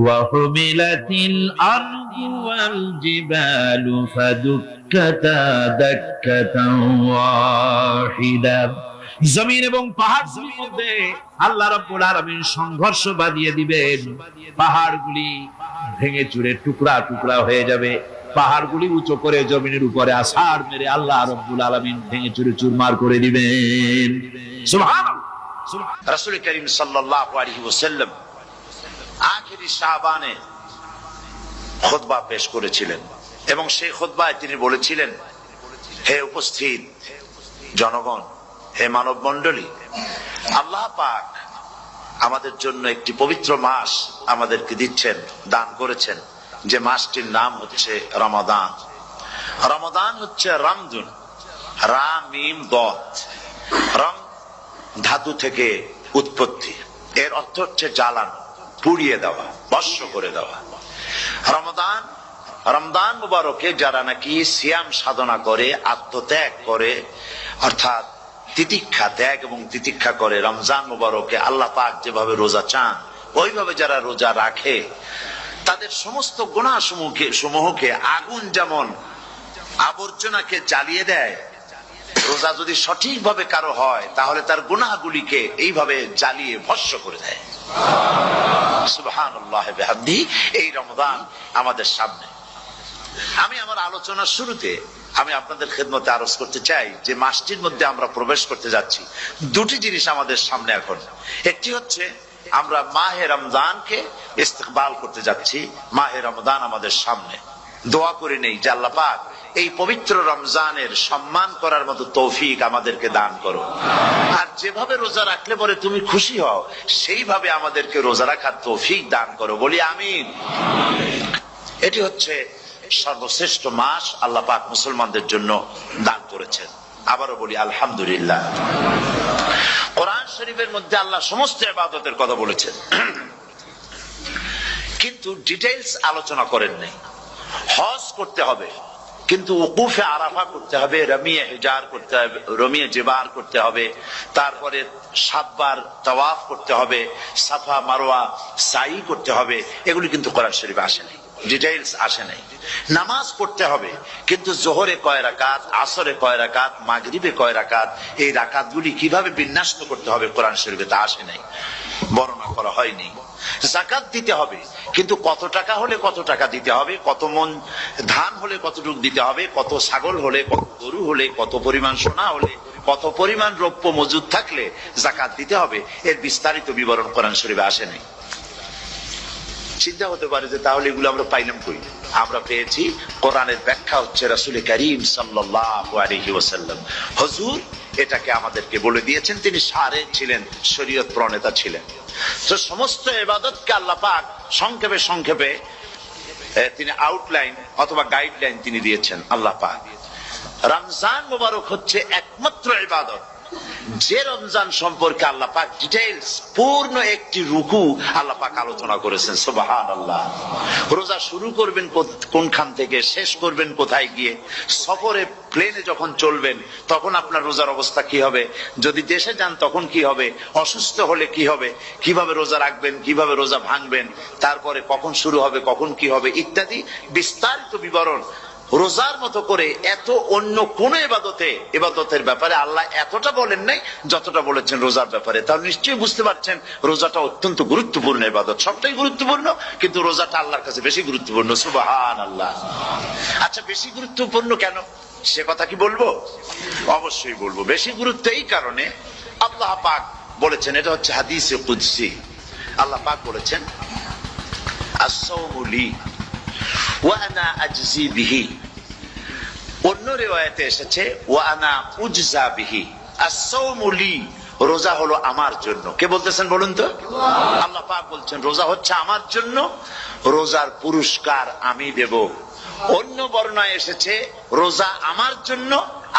ওয়া হুমিলাতিল আরদু ওয়াল জিবালু ফাদুক্কাতা দাক্কাতান ওয়াহিদা। জমিন এবং পাহাড়গুলির মধ্যে আল্লাহ রাব্বুল আলামিন সংঘর্ষ বাঁধিয়ে দিবেন, পাহাড়গুলি ভেঙে চুরে টুকরা টুকরা হয়ে যাবে, পাহাড়গুলি উঁচু করে জমিনের উপরে আছাড় মেরে আল্লাহ রাব্বুল আলামিন ভেঙে চুরে চুরমার করে দিবেন। সুবহানাল্লাহ। রাসূল করিম সাল্লাল্লাহু আলাইহি ওয়াসাল্লাম আখিরি শাবানে খুতবা পেশ করেছিলেন এবং সেই খুতবায় তিনি বলেছিলেন, হে উপস্থিত জনগণ, হে মানব মণ্ডলী, আল্লাহ পাক আমাদের জন্য একটি পবিত্র মাস আমাদেরকে দিচ্ছেন, দান করেছেন, যে মাসটির নাম হচ্ছে রমাদান। রমাদান হচ্ছে রামদুন, রা মিম দত, রম ধাতু থেকে উৎপত্তি, এর অর্থ হচ্ছে জ্বালানো, পুড়িয়ে দেওয়া, ভস্ম করে দেওয়া। রমাদান, রমজান মুবারকে যারা নাকি সিয়াম সাধনা করে, আত্মত্যাগ করে, অর্থাৎ তিতিক্ষা, ত্যাগ এবং তিতিক্ষা করে, রমজান মুবারকে আল্লাহ পাক যেভাবে রোজা চান ওইভাবে যারা রোজা রাখে, তাদের সমস্ত গুনাহ সমূহকে আগুন যেমন আবর্জনাকে জ্বালিয়ে দেয়, রোজা যদি সঠিকভাবে কারো হয় তাহলে তার গুনাহগুলিকে এইভাবে জ্বালিয়ে ভস্ম করে দেয়। সুবহানাল্লাহ বিহামদিহি। এই রমজান আমাদের সামনে। আমি আমার আলোচনার শুরুতে আমি আপনাদের খেদমতে আরজ করতে চাই যে মাসটির মধ্যে আমরা প্রবেশ করতে যাচ্ছি, দুটি জিনিস আমাদের সামনে এখন। একটি হচ্ছে আমরা মাহে রমজানকে ইস্তেকবাল করতে যাচ্ছি, মাহে রমজান আমাদের সামনে। দোয়া করে নেই যে আল্লাহ পাক এই পবিত্র রমজানের সম্মান করার মতো তৌফিক আমাদেরকে দান করো, আর যেভাবে রোজা রাখলে পরে তুমি খুশি হও সেইভাবে আমাদেরকে রোজা রাখার তৌফিক দান করো, বলি আমিন। এটি হচ্ছে সর্বশ্রেষ্ঠ মাস আল্লাহ পাক মুসলমানদের জন্য দান করেছেন। আবারও বলি আলহামদুলিল্লাহ। কোরআন শরীফের মধ্যে আল্লাহ সমস্ত ইবাদতের কথা বলেছেন, কিন্তু ডিটেইলস আলোচনা করেন নাই। হজ করতে হবে, কিন্তু ওকুফে আরাফা করতে হবে, রমিয়ে হিজার করতে হবে, রমিয়ে জিবার করতে হবে, তারপরে 7 বার তাওয়াফ করতে হবে, সাফা মারওয়া সাই করতে হবে, এগুলি কিন্তু কোরআন শরীফে আসে নাই, ডিটেইলস আসে নাই। নামাজ পড়তে হবে, কিন্তু জোহরে কয় রাকাত, আসরে কয় রাকাত, মাগরিবে কয় রাকাত, এই রাকাতগুলি কিভাবে বিন্যস্ত করতে হবে কোরআন শরীফে তা আসে নাই, বর্ণনা করা হয়নি। যাকাত দিতে হবে, কিন্তু কত টাকা হলে কত টাকা দিতে হবে, কত মন ধান হলে কতটুকু দিতে হবে, কত ছাগল হলে, কত গরু হলে, কত পরিমাণ সোনা হলে, কত পরিমাণ রৌপ্য মজুদ থাকলে যাকাত দিতে হবে, এর বিস্তারিত বিবরণ কোরআন শরীফে আসে নাই। চিন্তা হতে পারে যে তাহলে এগুলো আমরা পাইলাম কই? আমরা পেয়েছি কোরআনের ব্যাখ্যা হচ্ছে রাসূল করিম সাল্লাল্লাহু আলাইহি ওয়াসাল্লাম, হুজুর এটাকে আমাদেরকে বলে দিয়েছেন, তিনি সারে ছিলেন, শরীয়ত প্রণেতা ছিলেন। তো সমস্ত ইবাদতকে আল্লাহ পাক সংক্ষেপে সংক্ষেপে তিনি আউটলাইন অথবা গাইডলাইন তিনি দিয়েছেন আল্লাহ পাক। রমজান মুবারক হচ্ছে একমাত্র ইবাদত যে রমজান সম্পর্কে আল্লাহ পাক ডিটেইলস পূর্ণ একটি রুকু আল্লাহ পাক আলোচনা করেছেন। সুবহানাল্লাহ। রোজা শুরু করবেন কোনখান থেকে, শেষ করবেন কোথায় গিয়ে, সফরে প্লেনে যখন চলবেন তখন আপনার রোজার অবস্থা কি হবে, যদি দেশে যান তখন কি হবে, অসুস্থ হলে কি হবে, কিভাবে রোজা রাখবেন, কিভাবে রোজা ভাঙবেন, তারপরে কখন শুরু হবে, কখন কি হবে ইত্যাদি বিস্তারিত বিবরণ। রোজার মতো করে এত অন্য কোন ইবাদতের ব্যাপারে আল্লাহ এতটা বলেন নাই যতটা বলেছেন রোজার ব্যাপারে। তাহলে নিশ্চয়ই বুঝতে পারছেন রোজাটা অত্যন্ত গুরুত্বপূর্ণ ইবাদত। সবটাই গুরুত্বপূর্ণ, কিন্তু রোজাটা আল্লাহর কাছে বেশি গুরুত্বপূর্ণ। সুবহানাল্লাহ। আচ্ছা, বেশি গুরুত্বপূর্ণ কেন সে কথা কি বলবো? অবশ্যই বলবো। বেশি গুরুত্ব এই কারণে, আল্লাহ পাক বলেছেন, এটা হচ্ছে হাদিসে কুদসি। আল্লাহ পাক বলেছেন, আস-সাওমু লি ওয়া আনা আজজি বিহি। অন্য রিওয়ায়াতে এসেছে ওয়া আনা উজজা বিহি। আস-সাওমু লি, রোজা হলো আমার জন্য। কে বলতেছেন বলুন তো? আল্লাহ পাক বলছেন রোজা হচ্ছে আমার জন্য, রোজার পুরস্কার আমি দেব। অন্য বর্ণনায় এসেছে রোজা আমার জন্য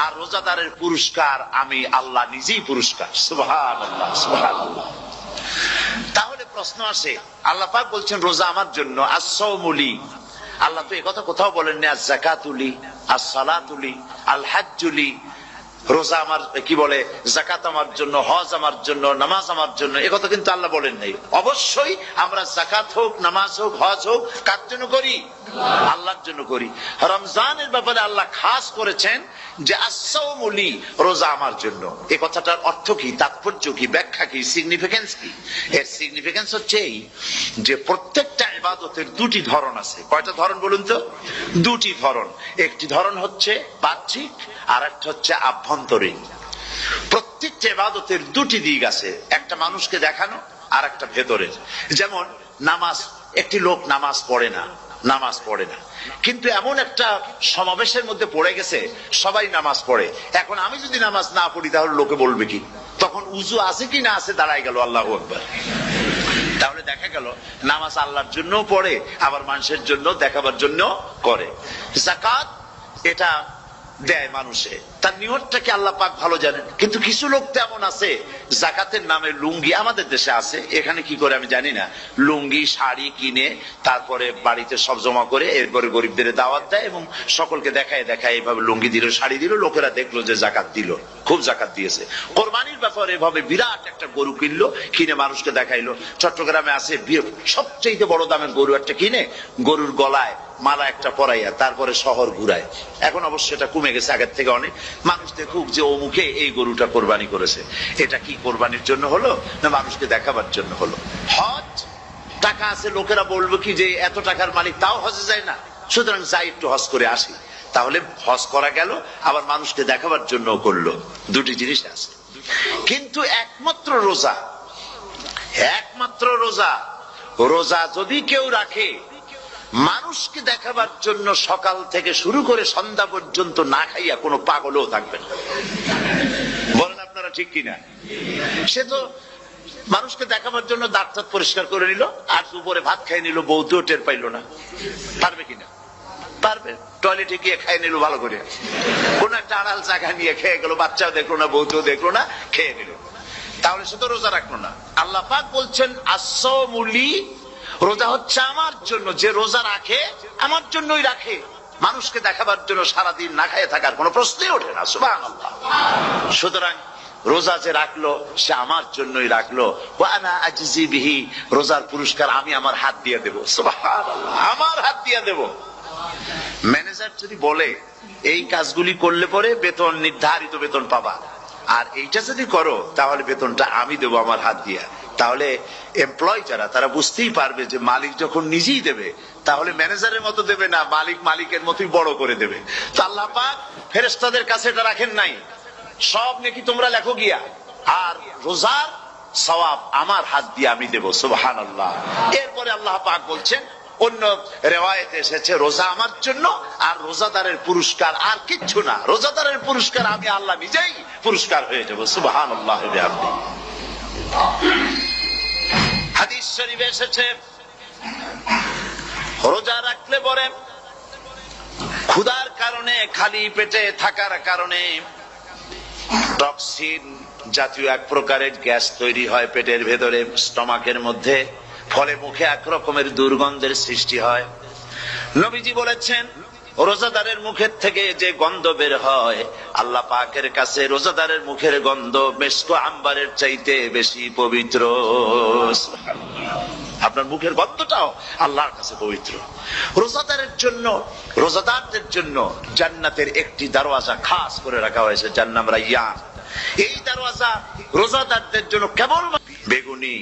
আর রোজাদারের পুরস্কার আমি আল্লাহ নিজেই পুরস্কার। সুবহানাল্লাহ, সুবহানাল্লাহ। তাহলে প্রশ্ন আসে, আল্লাহ পাক বলছেন রোজা আমার জন্য, আস-সাওমু লি। আল্লাহ তো একথা কোথাও বলেননি আজ-যাকাতুলি, আস-সালাতুলি, আল-হাজ্জুলি। রোজা আমার কি বলে, যাকাত আমার জন্য, হজ আমার জন্য, নামাজ আমার জন্য, একথা কিন্তু আল্লাহ বলেন নাই। অবশ্যই আমরা যাকাত হোক, নামাজ হোক, হজ হোক কার জন্য করি? আল্লাহর জন্য করি। রমজানের ব্যাপারে আল্লাহ খাস করেছেন যে আস-সাওমু লি, রোজা আমার জন্য। এই কথাটার অর্থ কি, তাৎপর্য কি, ব্যাখ্যা কি, সিগনিফিকেন্স কি? এর সিগনিফিকেন্স হচ্ছে এই যে প্রত্যেকটা ইবাদতের দুটি ধরন আছে। কয়টা ধরন বলুন তো? দুটি ধরন। একটি ধরন হচ্ছে বাহ্যিক আর একটা হচ্ছে আভ্যন্তরীণ। প্রত্যেকটা ইবাদতের দুটি দিক আছে, একটা মানুষকে দেখানো আর একটা ভেতরের। যেমন নামাজ, একটি লোক নামাজ পড়ে না, কিন্তু এমন একটা সমাবেশের মধ্যে পড়ে গেছে সবাই নামাজ পড়ে। এখন আমি যদি নামাজ না পড়ি তাহলে লোকে বলবে কি? তখন উজু আছে কি না আছে দাঁড়ায় গেল আল্লাহু আকবার। তাহলে দেখা গেল নামাজ আল্লাহর জন্য পড়ে, আবার মানুষের জন্য দেখাবার জন্য করে। যাকাত এটা দেয় মানুষে, তার নিয়তটাকে আল্লাহ পাক ভালো জানেন। কিন্তু কিছু লোক তেমন আছে যাকাতের নামে লুঙ্গি, আমাদের দেশে আছে, এখানে কি করে আমি জানি না, লুঙ্গি শাড়ি কিনে তারপরে বাড়িতে সব জমা করে এরপরে গরিবদের দাওয়াত দেয় এবং সকলকে দেখায় এইভাবে লুঙ্গি দিল, শাড়ি দিল, লোকেরা দেখলো যে যাকাত দিল, খুব যাকাত দিয়েছে। কোরবানির ব্যাপারে এভাবে বিরাট একটা গরু কিনলো, কিনে মানুষকে দেখাইলো। চট্টগ্রামে আছে সবচেয়ে বড় দামের গরু একটা কিনে গরুর গলায় মালা একটা পরাইয়া তারপরে শহর ঘুরায়। এখন অবশ্য এটা কমে গেছে আগের থেকে অনেক। মানুষ দেখুক যে ও মুখে এই গরুটা কোরবানি করেছে। এটা কি কোরবানির জন্য হলো না মানুষকে দেখাবার জন্য হলো? হজ, টাকা আছে, লোকেরা বলবো কি যে এত টাকার মালিক তাও হজে যায় না, সুতরাং যাই একটু হজ করে আসি। তাহলে হজ করা গেল, আবার মানুষকে দেখাবার জন্য করলো। দুটি জিনিস আছে। কিন্তু একমাত্র রোজা যদি কেউ রাখে মানুষকে দেখাবার জন্য সকাল থেকে শুরু করে সন্ধ্যা পর্যন্ত না খাইয়া কোনো পাগলও থাকবে না। বলেন আপনারা ঠিক কিনা? সে তো মানুষকে দেখাবার জন্য দাঁত পরিষ্কার করে নিল আর দুপুরে ভাত খাই নিল, বউতেও টের পাইলো না। পারবে কিনা? পারবে। টয়লেটে গিয়ে খাই নিল ভালো করে, কোন একটা আড়াল জায়গা নিয়ে খেয়ে গেল, বাচ্চাও দেখলো না, বউতেও দেখলো না, খেয়ে নিল। তাহলে সে তো রোজা রাখলো না। আল্লাহ পাক বলছেন আস-সাওমু লি, রোজা হচ্ছে আমার জন্য। যে রোজা রাখে আমার জন্যই রাখে, মানুষকে দেখাবার জন্য সারাদিন না খেয়ে থাকার কোনো প্রশ্নই ওঠে না। সুবহানাল্লাহ। সুতরাং রোজা যে রাখলো সে আমার জন্যই রাখলো। ওয়া আনা আজজি বিহি, রোজার পুরস্কার আমি আমার হাত দিয়ে দেব। সুবহানাল্লাহ, আমার হাত দিয়ে দেব। ম্যানেজার যদি বলে এই কাজগুলি করলে পরে বেতন, নির্ধারিত বেতন পাবা, আর এইটা যদি করো তাহলে বেতনটা আমি দেবো আমার হাত দিয়া, তাহলে এমপ্লয় যারা তারা বুঝতেই পারবে যে মালিক যখন নিজেই দেবে তাহলে ম্যানেজারের মতো দেবে না, মালিক মালিকের মতোই বড় করে দেবে। তো আল্লাহ পাক ফেরেশতাদের কাছে এটা রাখেন নাই, সব নাকি তোমরা লেখো গিয়া, আর রোজার সওয়াব আমার হাত দিয়ে আমি দেব। সুবহানাল্লাহ। এরপরে আল্লাহ পাক বলছেন, অন্য রিওয়ায়াতে এসেছে রোজা আমার জন্য আর রোজাদারের পুরস্কার আর কিচ্ছু না, রোজাদারের পুরস্কার আমি আল্লাহ নিজেই পুরস্কার হয়ে যাব। সুবহানাল্লাহ। হাদিস শরীফে এসেছে রোজা রাখলে পরে ক্ষুধার কারণে, খালি পেটে থাকার কারণে টক্সিন জাতীয় এক প্রকারের গ্যাস তৈরি হয় পেটের ভেতরে, স্টমাকের মধ্যে, ফলে মুখে এক রকমের দুর্গন্ধের সৃষ্টি হয়। নবীজি বলেছেন রোজাদারের মুখের থেকে যে গন্ধ বের হয়, আল্লাহ পাকের কাছে রোজাদারের মুখের গন্ধ মেশক আম্বারের চাইতে বেশি পবিত্র। আপনার মুখের গন্ধটাও আল্লাহর কাছে পবিত্র। রোজাদারের জন্য, রোজাদারদের জন্য জান্নাতের একটি দরওয়াজা খাস করে রাখা হয়েছে, যার নাম রায়্যান। এই দরওয়াজা রোজাদারদের জন্য কেবল বেগুনি,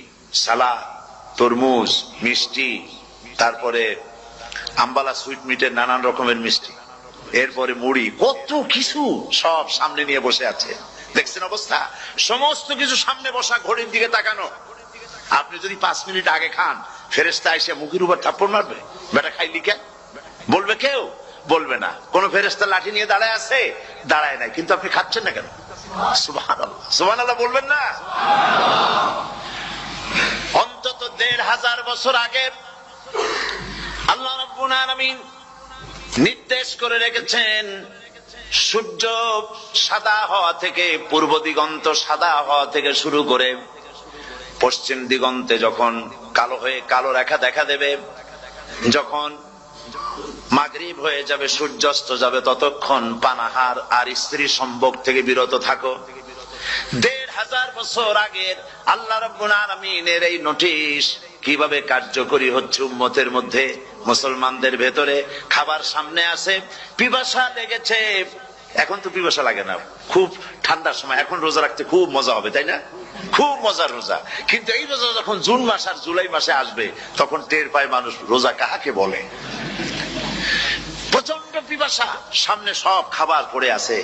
সালাদ, তরমুজ, মিষ্টি, তারপরে আম্বালা সুইট মিটের নানান রকমের মিষ্টি, এরপরে মুড়ি, কত কিছু সব সামনে নিয়ে বসে আছে। দেখছেন অবস্থা? সমস্ত কিছু সামনে বসা, ঘড়ির দিকে তাকানো। আপনি যদি 5 মিনিট আগে খান, ফেরেশতা এসে মুখের উপর থাপ্পড় মারবে, বেটা খাইলি কেন? বলবে কেউ? বলবে না। কোন ফেরেশতা লাঠি নিয়ে দাঁড়ায় আছে? দাঁড়ায় নাই, কিন্তু আপনি খাচ্ছেন না কেন? সুবহানাল্লাহ, সুবহানাল্লাহ বলবেন না? অন্তত 1500 বছর আগে আল্লাহ রাব্বুল আলামিন নির্দেশ করে রেখেছেন, সূর্য সাদা হওয়া থেকে, পূর্ব দিগন্ত সাদা হওয়া থেকে শুরু করে পশ্চিম দিগন্তে যখন কালো হয়ে কালো রেখা দেখা দেবে, যখন মাগরিব হয়ে যাবে, সূর্যাস্ত যাবে, ততক্ষণ পানাহার আর স্ত্রী সম্ভোগ থেকে বিরত থাকো। 1500 বছর আগের আল্লাহ রাব্বুল আলামিনের এই নোটিশ কিভাবে কার্যকরী হচ্ছে উম্মতের মধ্যে, মুসলমানদের ভেতরে। খাবার সামনে আছে, পিপাসা লেগেছে, এখন তো পিপাসা লাগে না, খুব ঠান্ডার সময়, এখন রোজা রাখতে খুব মজা হবে, তাই না? খুব মজার রোজা। কিন্তু এই রোজা যখন জুন মাস আর জুলাই মাসে আসবে, তখন টের পায় মানুষ রোজা কাহাকে বলে। প্রচন্ড পিপাসা, সামনে সব খাবার পড়ে আছে,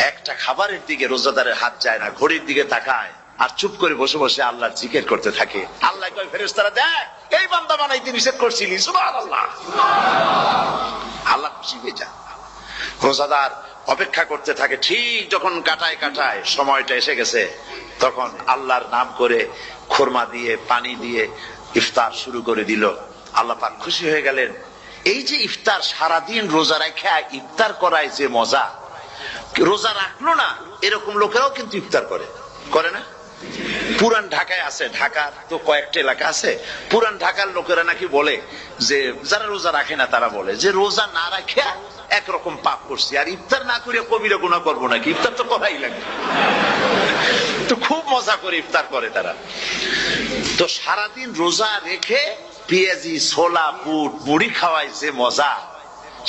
একটা খাবারের দিকে রোজাদারের হাত যায় না, ঘড়ির দিকে তাকায় আর চুপ করে বসে বসে আল্লাহর জিকির করতে থাকে। আল্লাহ কয় ফেরেশতারা, দেখ এই বান্দা বানাইতে নিষেধ করছিলি, সুবহানাল্লাহ। আল্লাহ খুশি হয়ে যায়। রোজাদার অপেক্ষা করতে থাকে, ঠিক যখন কাটায় কাটায় সময়টা এসে গেছে, তখন আল্লাহর নাম করে খুরমা দিয়ে, পানি দিয়ে ইফতার শুরু করে দিল। আল্লাহ পাক খুশি হয়ে গেলেন। এই যে ইফতার, সারাদিন রোজা রেখে ইফতার করায় যে মজা, রোজা রাখলো না এরকম লোকেরাও কিন্তু ইফতার করে, করে না? পুরান ঢাকায় আছে, ঢাকার তো কয়েকটা এলাকা আছে, পুরান ঢাকার লোকেরা নাকি বলে যে, যারা রোজা রাখে না তারা বলে যে রোজা না রাখে একরকম পাপ করছি, আর ইফতার না করে কবিরা গুনাহ করবো নাকি, ইফতার তো করাই লাগবে। তো খুব মজা করে ইফতার করে তারা। তো সারাদিন রোজা রেখে পেঁয়াজি, ছোলা, বুট, মুড়ি খাওয়ায় যে মজা,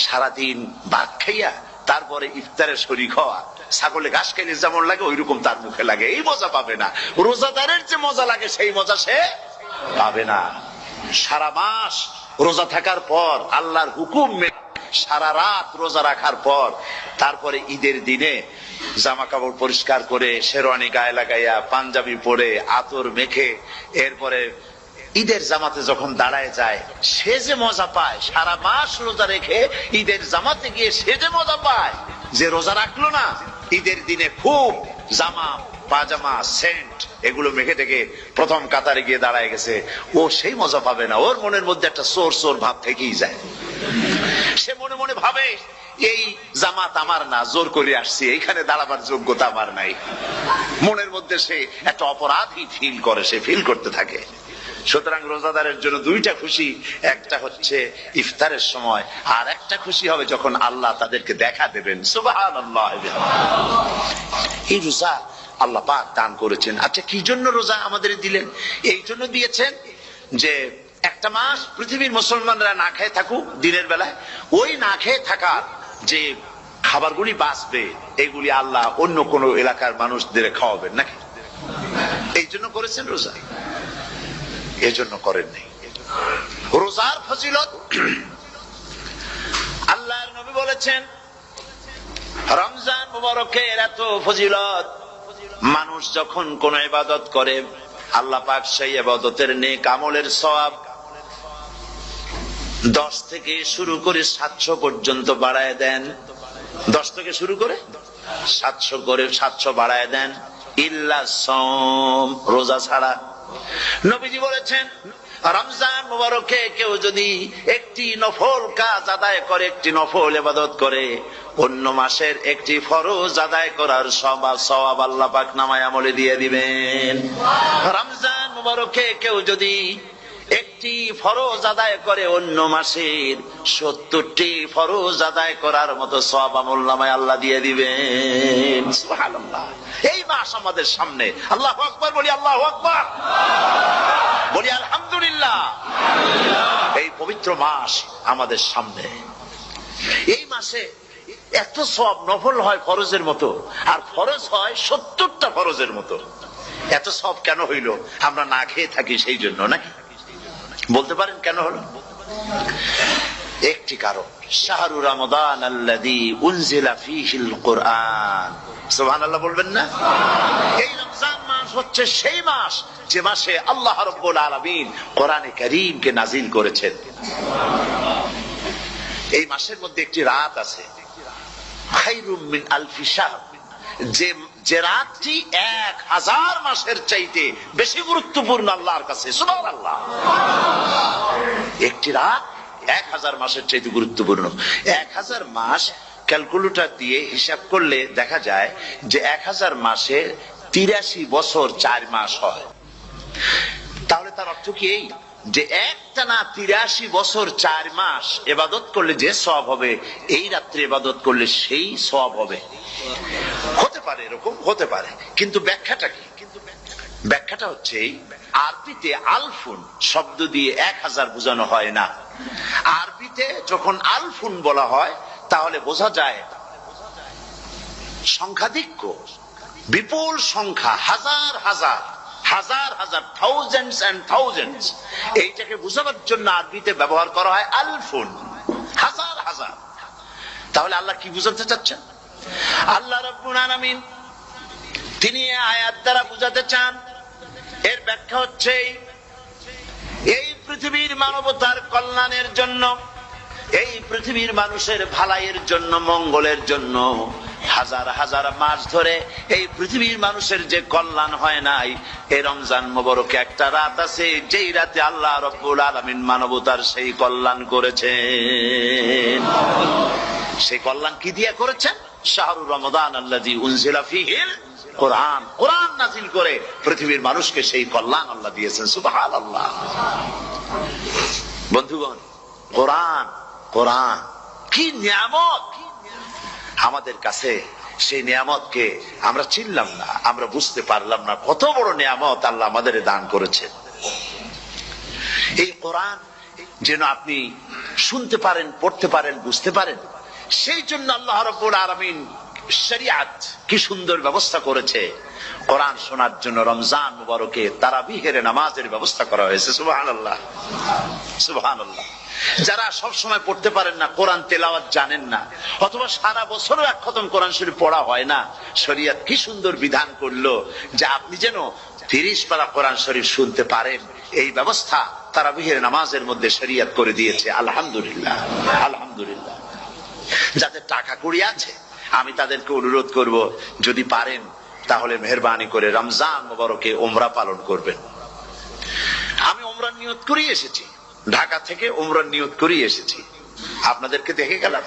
সারাদিন ভাত খাইয়া তারপরে ইফতারের শরীক হওয়া, ছাগলে ঘাস খাইলে যেমন লাগে ওইরকম তার মুখে লাগে, এই মজা পাবে না। রোজাদারের যে মজা লাগে সেই মজা সে পাবে না। সারা মাস রোজা থাকার পর, আল্লাহর হুকুম মেনে সারা রাত রোজা রাখার পর, তারপরে ঈদের দিনে জামা কাপড় পরিষ্কার করে, শেরওয়ানি গায়ে লাগাইয়া, পাঞ্জাবি পরে, আতর মেখে, এরপরে ঈদের জামাতে যখন দাঁড়ায় যায়, সে যে মজা পায়, সারা মাস রোজা রেখে ঈদের জামাতে গিয়ে সে যে মজা পায়, যে রোজা রাখলো না, ঈদের দিনে খুব জামা, পাজামা, সেন্ট এগুলো মেখে টেকে প্রথম কাতারে গিয়ে দাঁড়ায় গেছে, ও সেই মজা পাবে না। ওর মনের মধ্যে একটা চোর চোর ভাব থেকেই যায়। সে মনে মনে ভাবে, এই জামাত আমার না, জোর করে আসছি, এইখানে দাঁড়াবার যোগ্যতা আমার নাই। মনের মধ্যে সে একটা অপরাধী ফিল করে, সে ফিল করতে থাকে। সুতরাং রোজাদারের জন্য দুইটা খুশি, একটা হচ্ছে ইফতারের সময়, আর একটা খুশি হবে যখন আল্লাহ তাদেরকে দেখা দেবেন। সুবহানাল্লাহ। এই রোজা আল্লাহ পাক দান করেছেন। আচ্ছা, কি জন্য রোজা আমাদের দিলেন? এই জন্য দিয়েছেন যে একটা মাস পৃথিবীর মুসলমানরা না খেয়ে থাকুক দিনের বেলায়, ওই না খেয়ে থাকার যে খাবারগুলি বাঁচবে, এগুলি আল্লাহ অন্য কোন এলাকার মানুষদের খাওয়াবেন নাকি? এই জন্য করেছেন রোজা, এজন্য করেন নাই। রোজার ফজিলত আল্লাহর নবী বলেছেন, রমজান মুবারকের এত ফজিলত, মানুষ যখন কোন ইবাদত করে, আল্লাহ পাক সেই ইবাদতের নেক আমলের সওয়াব 10 থেকে শুরু করে 700 পর্যন্ত বাড়ায় দেন। 10 থেকে শুরু করে 700 করে 700 বাড়ায় দেন, ইল্লা সাওম, রোজা ছাড়া। নবীজি বলেছেন, রমজান মুবারকে কেউ যদি একটি নফল কাজ আদায় করে, একটি নফল ইবাদত করে, অন্য মাসের একটি ফরজ আদায় করার সওয়াব আল্লাহ পাক নামায়ে আমলে দিয়ে দিবেন। রমজান মুবারকে কেউ যদি একটি ফরজ আদায় করে, অন্য মাসের 70টি ফরজ আদায় করার মতো সওয়াব আমলনামায় আল্লাহ দিয়ে দিবেন। সুবহানাল্লাহ। এই মাস আমাদের সামনে। আল্লাহু আকবার বলি, আল্লাহু আকবার বলি, আলহামদুলিল্লাহ। এই পবিত্র মাস আমাদের সামনে। এই মাসে এত সওয়াব, নফল হয় ফরজের মতো, আর ফরজ হয় 70টা ফরজের মতো। এত সওয়াব কেন হইল? আমরা না খেয়ে থাকি সেই জন্য নাকি? বলতে পারেন কেন হলো? একটি কারণ, শাহরু রমাদান আল্লাযী উনজিলা ফীহিল কুরআন। সুবহানাল্লাহ বলবেন না? এই রমজান মাস হচ্ছে সেই মাস যে মাসে আল্লাহ রাব্বুল আলামিন কোরআনে কারীমকে নাযিল করেছেন। এই মাসের মধ্যে একটি রাত আছে, খায়রুম মিন আলফি শাহর, যে রাতটি 1000 মাসের চাইতে বেশি গুরুত্বপূর্ণ আল্লাহর কাছে। সুবহানাল্লাহ। একটি রাত 1000 মাসের চাইতে গুরুত্বপূর্ণ। 1000 মাস ক্যালকুলেটর দিয়ে হিসাব করলে দেখা যায় যে 1000 মাসে 83 বছর 4 মাস হয়। তাহলে তার অর্থ কি এই যে একটানা 83 বছর 4 মাস ইবাদত করলে যে সওয়াব হবে, এই রাত্রে ইবাদত করলে সেই সওয়াব হবে? হতে পারে, এরকম হতে পারে, কিন্তু ব্যাখ্যাটা কি? ব্যাখ্যাটা হচ্ছে আরবিতে আলফুন শব্দ দিয়ে 1000 বোঝানো হয় না। আরবিতে যখন আলফুন বলা হয় তাহলে বোঝা যায় সংখ্যাধিক্য, বিপুল সংখ্যা, হাজার হাজার হাজার হাজার, থাউজেন্ডস এন্ড থাউজেন্ডস। এইটাকে বোঝানোর জন্য আরবিতে ব্যবহার করা হয় আলফুন, হাজার হাজার। তাহলে আল্লাহ কি বুঝাতে চাচ্ছেন? আল্লাহ রাব্বুল আলামিন তিনি আয়াত দ্বারা বুঝাতে চান, এর ব্যাখ্যা হচ্ছে এই পৃথিবীর মানবতার কল্যাণের জন্য, এই পৃথিবীর মানুষের ভালাইয়ের জন্য, মঙ্গলের জন্য হাজার হাজার মাস ধরে এই পৃথিবীর মানুষের যে কল্যাণ হয় নাই, এই রমজান মুবারকে একটা রাত আছে যেই রাতে আল্লাহ রাব্বুল আলামিন মানবতার সেই কল্যাণ করেছেন। সেই কল্যাণ কি দিয়ে করেছেন? শাহরু রমাদান আল্লাযী উনজিলা ফীহিল কুরআন, কোরআন নাযিল করে পৃথিবীর মানুষকে সেই কল্যাণ আল্লাহ দিয়েছেন। সুবহানাল্লাহ। বন্ধুগণ, কোরআন, কোরআন কি নিয়ামত আমাদের কাছে! সেই নিয়ামতকে আমরা চিনলাম না, আমরা বুঝতে পারলাম না কত বড় নিয়ামত আল্লাহ আমাদের দান করেছেন। এই কোরআন যেন আপনি শুনতে পারেন, পড়তে পারেন, বুঝতে পারেন, সেই জন্য আল্লাহ রাব্বুল আলামিন শরিয়াত কি সুন্দর ব্যবস্থা করেছে। কোরআন শোনার জন্য রমজান মুবারকে তারাবিহের নামাজের ব্যবস্থা করা হয়েছে। সুবহানাল্লাহ, সুবহানাল্লাহ। যারা সব সময় পড়তে পারেন না, কোরআন তেলাওয়াত জানেন না, অথবা সারা বছরও এক খতম কোরআন শরীফ পড়া হয় না, শরিয়াত কি সুন্দর বিধান করলো যে আপনি যেন 30 পারা কোরআন শরীফ শুনতে পারেন। এই ব্যবস্থা তারাবিহের নামাজের মধ্যে শরিয়াত করে দিয়েছে। আলহামদুলিল্লাহ, আলহামদুলিল্লাহ। যাদের টাকা কড়ি আছে আমি তাদেরকে অনুরোধ করব, যদি পারেন তাহলে মেহেরবানি করে রমজান মুবারকে উমরা পালন করবেন। আমি উমরার নিয়ত করেই এসেছি, ঢাকা থেকে উমরার নিয়ত করেই এসেছি, আপনাদেরকে দেখে গেলাম।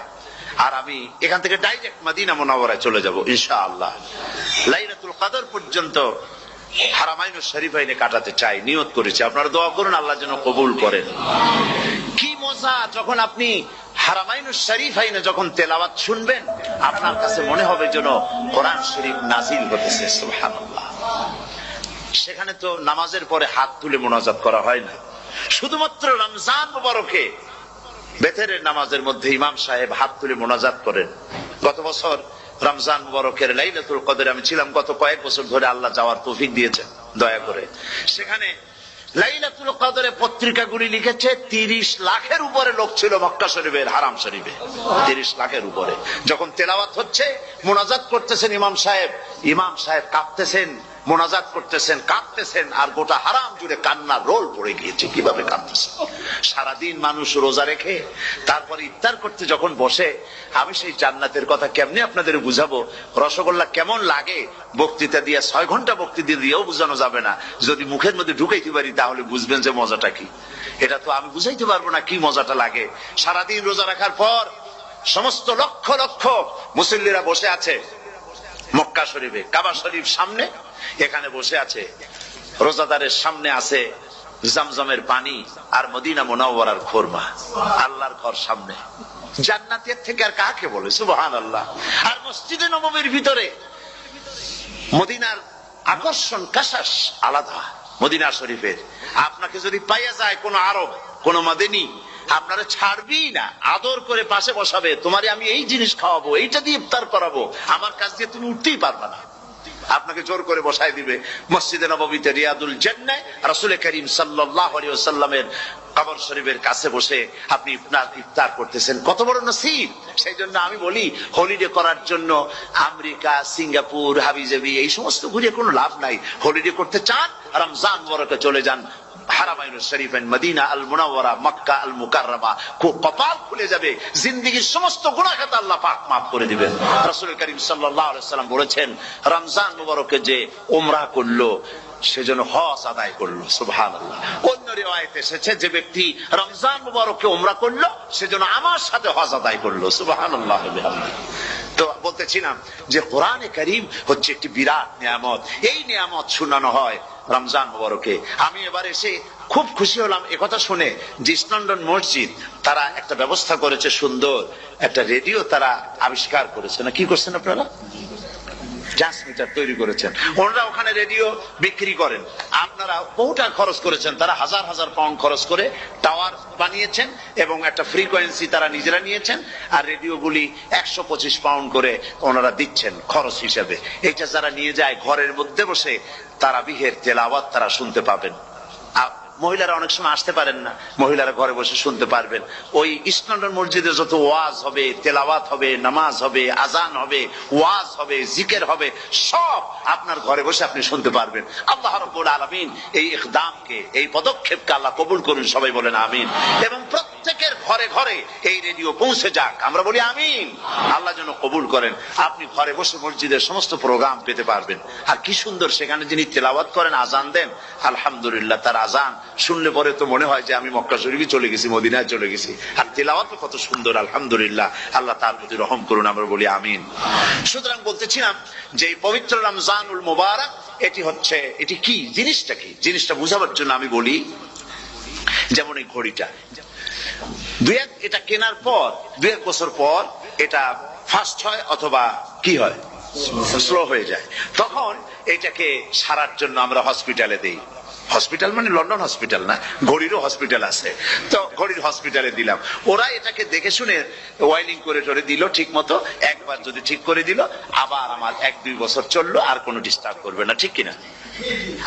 আর আমি এখান থেকে ডাইরেক্ট মদিনা মুনাওয়ারায় চলে যাব ইনশাআল্লাহ। লাইলাতুল কদর পর্যন্ত হারামাইনুশ শরীফাইনে কাটাতে চাই, নিয়ত করেছি। আপনারা দোয়া করুন আল্লাহ যেন কবুল করেন। কি মজা যখন আপনি হারামাইনুশ শরীফাইনে যখন তেলাওয়াত শুনবেন, আপনার কাছে মনে হবে যেন কোরআন শরীফ নাযিল হতেছে। সুবহানাল্লাহ। সেখানে তো নামাজের পরে হাত তুলে মুনাজাত করা হয় না, শুধুমাত্র রমজান মুবারকে বেতেরের নামাজের মধ্যে ইমাম সাহেব হাত তুলে মুনাজাত করেন। গত বছর রমজান মুবারকের লাইলাতুল কদরে আমি ছিলাম, গত কয়েক বছর ধরে আল্লাহ যাওয়ার তৌফিক দিয়েছেন দয়া করে। সেখানে লাইলাতুল কদরে পত্রিকাগুলি লিখেছে 30 লাখের উপরে লোক ছিল মক্কা শরীফের, হারাম শরীফে 30 লাখের উপরে। যখন তেলাওয়াত হচ্ছে, মুনাজাত করতেছেন ইমাম সাহেব কাঁপতেছেন, মোনাজাত করতেছেন, কাঁদতেছেন, আর গোটা হারাম জুড়ে কান্নার রোল পড়ে গিয়েছে। কিভাবে কাঁদতেছেন? সারাদিন মানুষ রোজা রেখে তারপরে ইফতার করতে যখন বসে, আমি সেই জান্নাতের কথা কেমনে আপনাদের বুঝাবো? রসগোল্লা কেমন লাগে বক্তৃতা দিয়ে 6 ঘন্টা বক্তৃতা দিয়েও বোঝানো যাবে না। যদি মুখের মধ্যে ঢুকাইতে পারি তাহলে বুঝবেন যে মজাটা কি। এটা তো আমি বুঝাইতে পারবো না কি মজাটা লাগে। সারাদিন রোজা রাখার পর সমস্ত লক্ষ লক্ষ মুসল্লিরা বসে আছে মক্কা শরীফে, কাবা শরীফ সামনে, এখানে বসে আছে। রোজাদারের সামনে আছে জামজামের পানি আর মদিনা মুনাওয়ারার খোরমা। আল্লাহর ঘর সামনে, জান্নাতের থেকে আর কাকে বলে? সুবহানাল্লাহ। আর মসজিদে নববীর ভিতরে মদিনার আকর্ষণ কাশাস আলাদা। মদিনা শরীফের আপনাকে যদি পাইয়া যায় কোন আরব, কোন মাদানী, আপনারা ছাড়বি না, আদর করে পাশে বসাবে। তোমারে আমি এই জিনিস খাওয়াবো, এইটা দিয়ে ইফতার করাবো, আমার কাছ দিয়ে তুমি উঠতেই পারবে না। আপনাকে জোর করে বসায় দিবে মসজিদে নববীতে, রিয়াদুল জান্নাহ, রাসূল করিম সাল্লাল্লাহু আলাইহি ওয়াসাল্লামের কবর শরীফের কাছে বসে আপনি ইফতার করতেছেন। কত বড় নসিব! সেই জন্য আমি বলি, হলিডে করার জন্য আমেরিকা, সিঙ্গাপুর, হাবিজাবি এই সমস্ত ঘুরে কোনো লাভ নাই। হলিডে করতে চান, রমজান মুবারকে চলে যান হারামাইনুল শরীফাইন, মদিনা আল মুনাওয়ারা, মক্কা আল মুকাররমা। কপাল খুলে যাবে, জিন্দেগীর সমস্ত গুনাহ খাতা আল্লাহ পাক মাফ করে দিবেন। রাসূল করিম সাল্লাল্লাহু আলাইহি ওয়াসাল্লাম বলেছেন, রমজান মুবারকে যে উমরা করলো সেজন্য হজ আদায় করলো। সুবহানাল্লাহ। অন্য রিওয়ায়াতে এসেছে, যে ব্যক্তি রমজান মুবারকে উমরা করলো সেজন্য আমার সাথে হজ আদায় করলো। সুবহানাল্লাহ। তো বলতেছিলাম যে কোরআনে কারীম হচ্ছে একটি বিরাট নিয়ামত। এই নিয়ামত শোনানো হয় রমজান মুবারকে। আমি এবার এসে খুব খুশি হলাম একথা শুনে যে ইস্ট লন্ডন মসজিদ তারা একটা ব্যবস্থা করেছে, সুন্দর একটা রেডিও তারা আবিষ্কার করেছে। না কি করছেন আপনারা? ট্রান্সমিটার তৈরি করেছেন। ওনারা ওখানে রেডিও বিক্রি করেন। আপনারা বহুটা খরচ করেছেন, তারা হাজার হাজার পাউন্ড খরচ করে টাওয়ার বানিয়েছেন এবং একটা ফ্রিকোয়েন্সি তারা নিজেরা নিয়েছেন। আর রেডিওগুলি 125 পাউন্ড করে ওনারা দিচ্ছেন খরচ হিসেবে। এটা যারা নিয়ে যায় ঘরের মধ্যে বসে তারাবিহের তেলাওয়াত তারা শুনতে পাবেন। মহিলারা অনেক সময় আসতে পারেন না, মহিলারা ঘরে বসে শুনতে পারবেন। ওই ইস্ট লন্ডন মসজিদে যত ওয়াজ হবে, তেলাওয়াত হবে, নামাজ হবে, আজান হবে, ওয়াজ হবে, জিকির হবে, সব আপনার ঘরে বসে আপনি শুনতে পারবেন। আল্লাহ রাব্বুল আলামিন এই ইকদামকে, এই পদক্ষেপকে আল্লাহ কবুল করুন, সবাই বলেন আমিন। এবং প্রত্যেকের ঘরে ঘরে এই রেডিও পৌঁছে যাক, আমরা বলি আমিন। আল্লাহ যেন কবুল করেন। আপনি ঘরে বসে মসজিদের সমস্ত প্রোগ্রাম পেতে পারবেন। আর কি সুন্দর, সেখানে যিনি তেলাওয়াত করেন, আজান দেন, আলহামদুলিল্লাহ, তার আজান শুনলে পরে তো মনে হয় যে আমি মক্কা শরীফে চলে গেছি, মদিনায় চলে গেছি। আর তেলাওয়াত কত সুন্দর, আলহামদুলিল্লাহ। আল্লাহ তার প্রতি রহম করুন, আমরা বলি আমিন। সুতরাং বলতেছিলাম যে এই পবিত্র রমজানুল মুবারক, এটি কি জিনিসটা, কি জিনিসটা বুঝাবার জন্য আমি বলি, যেমন এই ঘড়িটা এটা কেনার পর 2-1 বছর পর এটা ফাস্ট হয় অথবা কি হয়, স্লো হয়ে যায়। তখন এটাকে সারার জন্য আমরা হসপিটালে দেই। হসপিটাল মানে লন্ডন হসপিটাল না, ঘড়িরও হসপিটাল আছে। তো ঘড়ির হসপিটালে দিলাম, ওরা এটাকে দেখে শুনে ওয়াইলিং করে টরে দিল ঠিক মতো। একবার যদি ঠিক করে দিল, আবার আমার 1-2 বছর চললো, আর কোনো ডিস্টার্ব করবে না, ঠিক কিনা?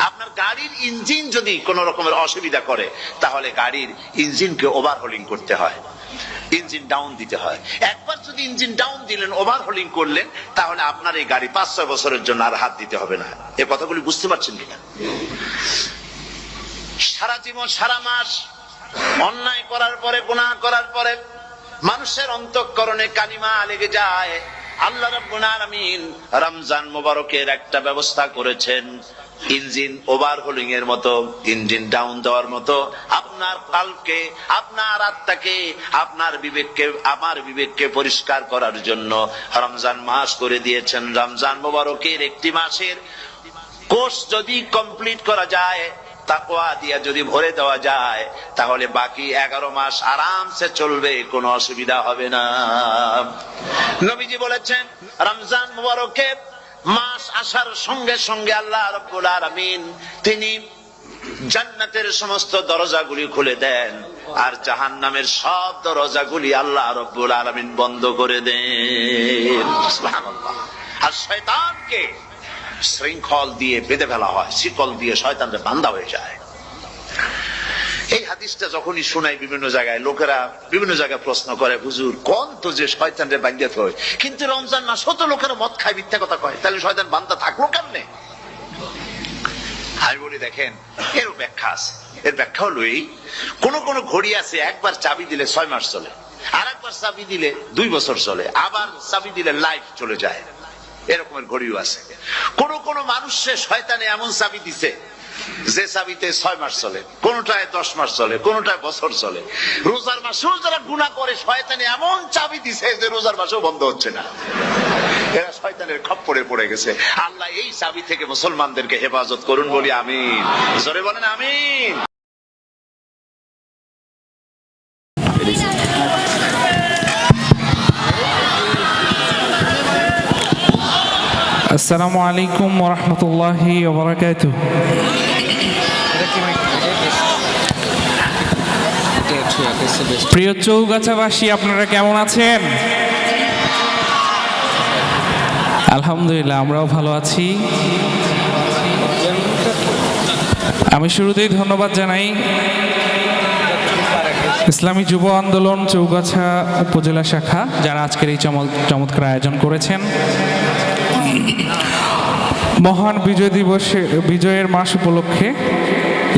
আপনার গাড়ির ইঞ্জিন যদি কোনো রকমের অসুবিধা করে, তাহলে গাড়ির ইঞ্জিনকে ওভারহোলিং করতে হয়, ইঞ্জিন ডাউন দিতে হয়। একবার যদি ইঞ্জিন ডাউন দিলেন, ওভারহোলিং করলেন, তাহলে আপনার এই গাড়ি 5-6 বছরের জন্য আর হাত দিতে হবে না। এই কথাগুলি বুঝতে পারছেন কিনা? সারা জীবন, সারা মাস অন্যায় করার পরে, গুনাহ করার পরে মানুষের অন্তঃকরণে কালিমা লেগে যায়। আল্লাহ রাব্বুল আলামিন রমজান মুবারকের একটা ব্যবস্থা করেছেন, ইঞ্জিন ওভারহোলিং এর মতো, ইঞ্জিন ডাউন দেওয়ার মতো। আপনার কালকে, আপনার আত্মাকে, আপনার বিবেককে, আমার বিবেককে পরিষ্কার করার জন্য রমজান মাস করে দিয়েছেন। রমজান মুবারকের একটি মাসের কোর্স যদি কমপ্লিট করা যায়, তাকওয়া দিয়া যদি ভরে দেওয়া যায়, তাহলে বাকি 11 মাস আরামসে চলবে, কোনো অসুবিধা হবে না। নবীজি বলেছেন, রমজান মুবারকে মাস আসার সঙ্গে সঙ্গে আল্লাহ রাব্বুল আলামিন তিনি জান্নাতের সমস্ত দরজাগুলি খুলে দেন, আর জাহান্নামের সব দরজাগুলি আল্লাহ রাব্বুল আলামিন বন্ধ করে দেন। সুবহানাল্লাহ। আর শয়তানকে শৃঙ্খল দিয়ে বেঁধে ফেলা হয়, শিকল দিয়ে শয়তানরা বান্ধা হয়ে যায়। এই হাদিসটা যখনই শোনাই বিভিন্ন জায়গায়, লোকেরা বিভিন্ন জায়গায় প্রশ্ন করে, হুজুর কোন তো যে শয়তানরে বান্ধিতে হয়, কিন্তু রমজান মাস হতো লোকেরা মদ খায়, মিথ্যা কথা কয়, তাহলে শয়তান বান্ধা থাকলো কেমনে? আমি বলি দেখেন এর ব্যাখ্যা আছে। এর ব্যাখ্যা হলো এই, কোন কোন ঘড়ি আছে একবার চাবি দিলে 6 মাস চলে, আর একবার চাবি দিলে 2 বছর চলে, আবার চাবি দিলে লাইফ চলে যায়। এরকমের ঘড়িও আছে। কোন কোন মানুষের শয়তানে এমন চাবি দিছে যে চাবিতে 6 মাস চলে, কোনটায় 10 মাস চলে, কোনটায় বছর চলে। রোজার মাসেও যারা গুনাহ করে শয়তানে এমন চাবি দিছে যে রোজার মাসেও বন্ধ হচ্ছে না। এরা শয়তানের খপ্পরে পড়ে গেছে। আল্লাহ এই চাবি থেকে মুসলমানদেরকে হেফাজত করুন বলি আমিন। জোরে বলেন আমিন। আসসালামু আলাইকুম ওয়া রাহমাতুল্লাহি ওয়া বারাকাতুহু। প্রিয় চৌগাছাবাসী, আপনারা কেমন আছেন? আলহামদুলিল্লাহ, আমরাও ভালো আছি। আমি শুরুতেই ধন্যবাদ জানাই ইসলামী যুব আন্দোলন চৌগাছা উপজেলা শাখা, যারা আজকের এই চমৎকার আয়োজন করেছেন। মহান বিজয় দিবসে, বিজয়ের মাস উপলক্ষে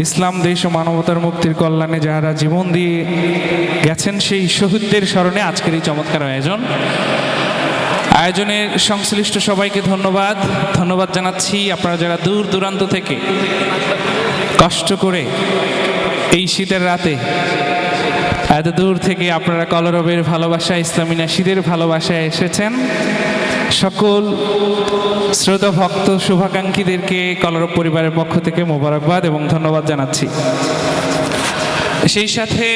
ইসলাম দেশ ও মানবতার মুক্তির কল্যাণে যারা জীবন দিয়ে গেছেন সেই শহীদদের স্মরণে আজকের এই চমৎকার আয়োজনের সংশ্লিষ্ট সবাইকে ধন্যবাদ জানাচ্ছি। আপনারা যারা দূর দূরান্ত থেকে কষ্ট করে এই শীতের রাতে এত দূর থেকে আপনারা কলরবের ভালোবাসা, ইসলামী নাশিদের ভালোবাসায় এসেছেন, সকল শ্রোতা ভক্ত শুভাকাঙ্ক্ষীদেরকে কলরব পরিবারের পক্ষ থেকে মোবারকবাদ এবং ধন্যবাদ জানাচ্ছি। সেই সাথে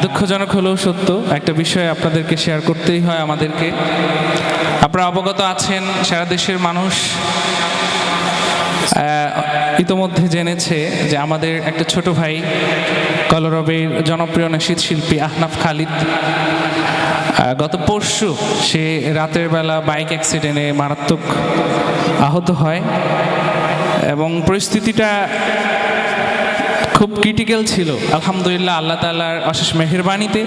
দুঃখজনক হলেও সত্য একটা বিষয় আপনাদেরকে শেয়ার করতেই হয় আমাদেরকে। আপনারা অবগত আছেন, সারা দেশের মানুষ ইতোমধ্যে জেনেছে যে আমাদের একটা ছোট ভাই কলরবের জনপ্রিয় নাশিদ শিল্পী আহনাফ খালিদ গত পরশু সে রাতের বেলা বাইক অ্যাক্সিডেন্টে মারাত্মক আহত হয় এবং পরিস্থিতিটা খুব ক্রিটিক্যাল ছিল। আলহামদুলিল্লাহ, আল্লাহ তাআলার অশেষ মেহেরবানিতে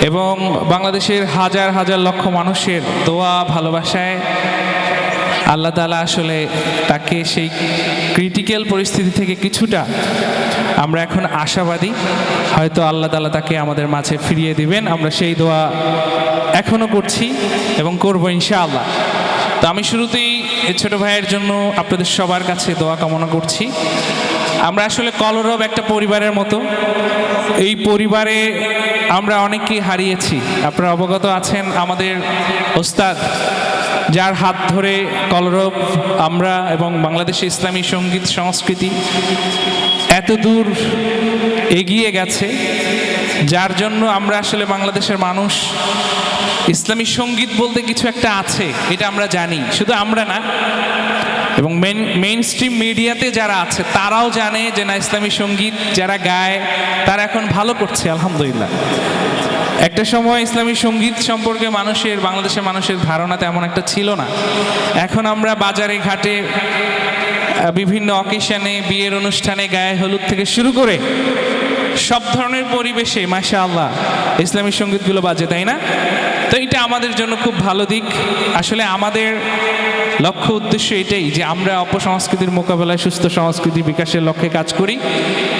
এবং বাংলাদেশের হাজার হাজার লক্ষ মানুষের দোয়া ভালোবাসায় আল্লাহ তাআলা আসলে তাকে সেই ক্রিটিক্যাল পরিস্থিতি থেকে কিছুটা, আমরা এখন আশাবাদী, হয়তো আল্লাহ তাআলা তাকে আমাদের মাঝে ফিরিয়ে দিবেন। আমরা সেই দোয়া এখনো করছি এবং করব ইনশাআল্লাহ। তো আমি শুরুতেই ছোট ভাইয়ের জন্য আপনাদের সবার কাছে দোয়া কামনা করছি। আমরা আসলে কলরব একটা পরিবারের মতো, এই পরিবারে আমরা অনেককেই হারিয়েছি। আপনারা অবগত আছেন, আমাদের ওস্তাদ যার হাত ধরে কলরব আমরা এবং বাংলাদেশে ইসলামী সঙ্গীত সংস্কৃতি এত দূর এগিয়ে গেছে, যার জন্য আমরা আসলে বাংলাদেশের মানুষ ইসলামী সঙ্গীত বলতে কিছু একটা আছে এটা আমরা জানি, শুধু আমরা না, এবং মেইন স্ট্রিম মিডিয়াতে যারা আছে তারাও জানে যে না, ইসলামী সঙ্গীত যারা গায় তারা এখন ভালো করছে আলহামদুলিল্লাহ। একটা সময় ইসলামী সঙ্গীত সম্পর্কে বাংলাদেশের মানুষের ধারণা তেমন একটা ছিল না। এখন আমরা বাজারে ঘাটে বিভিন্ন অকেশনে, বিয়ের অনুষ্ঠানে, গায়ে হলুদ থেকে শুরু করে সব ধরনের পরিবেশে মাশাআল্লাহ ইসলামী সঙ্গীতগুলো বাজে, তাই না? তো এটা আমাদের জন্য খুব ভালো দিক। আসলে আমাদের লক্ষ্য উদ্দেশ্য এটাই যে আমরা অপসংস্কৃতির মোকাবেলায় সুস্থ সংস্কৃতি বিকাশের লক্ষ্যে কাজ করি।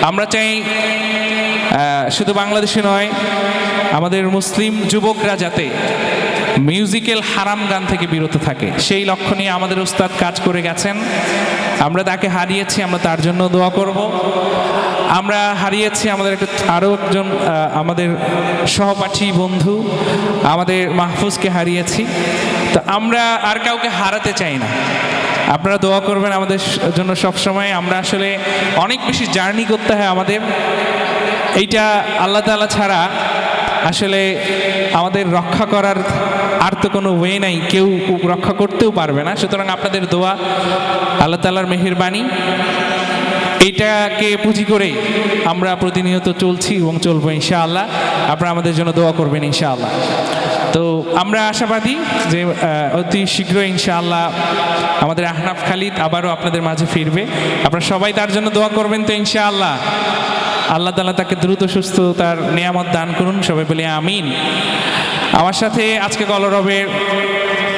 আমরা চাই শুধু বাংলাদেশে নয়, আমাদের মুসলিম যুবকরা যাতে মিউজিক্যাল হারাম গান থেকে বিরত থাকে, সেই লক্ষ্য নিয়ে আমাদের উস্তাদ কাজ করে গেছেন। আমরা তাকে হারিয়েছি, আমরা তার জন্য দোয়া করব। আমরা হারিয়েছি আমাদের আরও একজন আমাদের সহপাঠী বন্ধু, আমাদের মাহফুজকে হারিয়েছি। তো আমরা আর কাউকে হারাতে চাই না। আপনারা দোয়া করবেন আমাদের জন্য সব সময়। আমরা আসলে অনেক বেশি জার্নি করতে হয় আমাদের, এইটা আল্লাহ তাআলা ছাড়া আসলে আমাদের রক্ষা করার আর তো কোনো ওয়ে নাই, কেউ রক্ষা করতেও পারবে না। সুতরাং আপনাদের দোয়া, আল্লাহ তাআলার মেহেরবানি, এইটাকে পুঁজি করে আমরা প্রতিনিয়ত চলছি এবং চলবো ইনশাআল্লাহ। আপনারা আমাদের জন্য দোয়া করবেন ইনশাআল্লাহ। তো আমরা আশাবাদী যে অতি শীঘ্রই ইনশাআল্লাহ আমাদের আহনাফ খালিদ আবারও আপনাদের মাঝে ফিরবে। আপনারা সবাই তার জন্য দোয়া করবেন তো ইনশাআল্লাহ। আল্লাহ তাআলা তাকে দ্রুত সুস্থ তার নিয়ামত দান করুন, সবাই বলি আমিন। আমার সাথে আজকে কলরবের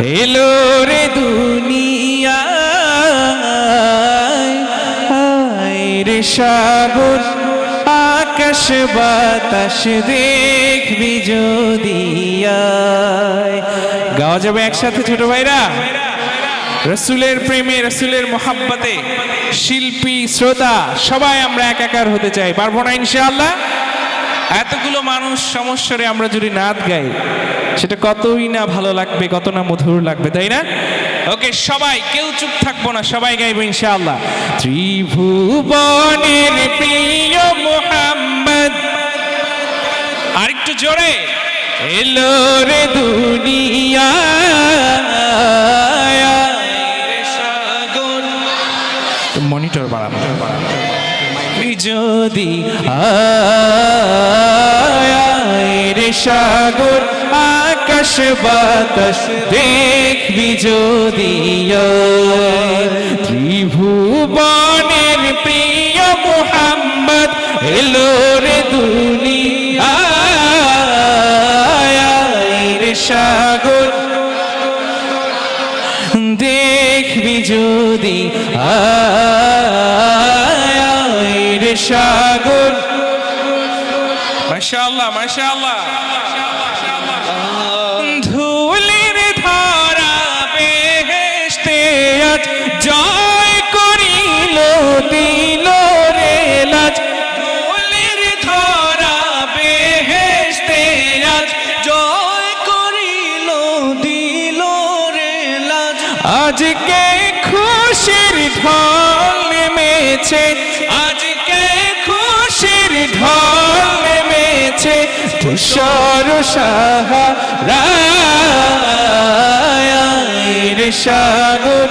এলো রে দুনিয়া রে সাগর আকাশ বাতাস দেখবি যদি গাওয়া যাবে একসাথে ছোট ভাইরা রসুলের প্রেমে রসুলের মোহাব্বতে শিল্পী শ্রোতা সবাই আমরা একাকার হতে চাই, পারবো না ইনশাআল্লাহ? এতগুলো মানুষ সমস্যারে আমরা যদি নাচ গাই সেটা কতই না ভালো লাগবে, কত না মধুর লাগবে, তাই না? ওকে, সবাই কেউ চুপ থাকবো না, সবাই গাইবো ইনশাআল্লাহ। ত্রিভুবনের প্রিয় মোহাম্মদ, আরেকটু জোরে, এলো রে দুনিয়া মনিটর বাড়ানো যদি রে সাগর আকাশ বাতাস দেখবি যদি ত্রিভুবনের প্রিয় মোহাম্মদ এলো রে দুনিয়া রে সাগর দেখবি যদি রে সাগর। মাশাআল্লাহ মাশাআল্লাহ। ধুলির ধারা বেহেশতে আজ জয় করিল দিল রে লাজ, ধুলির ধারা বেহেশতে আজ জয় করিল দিল রে লাজ। আজকে খুশির ঢল নেমেছে, আজকে খুশির ঢল নেমেছে তুষার সাহারা রে সাগর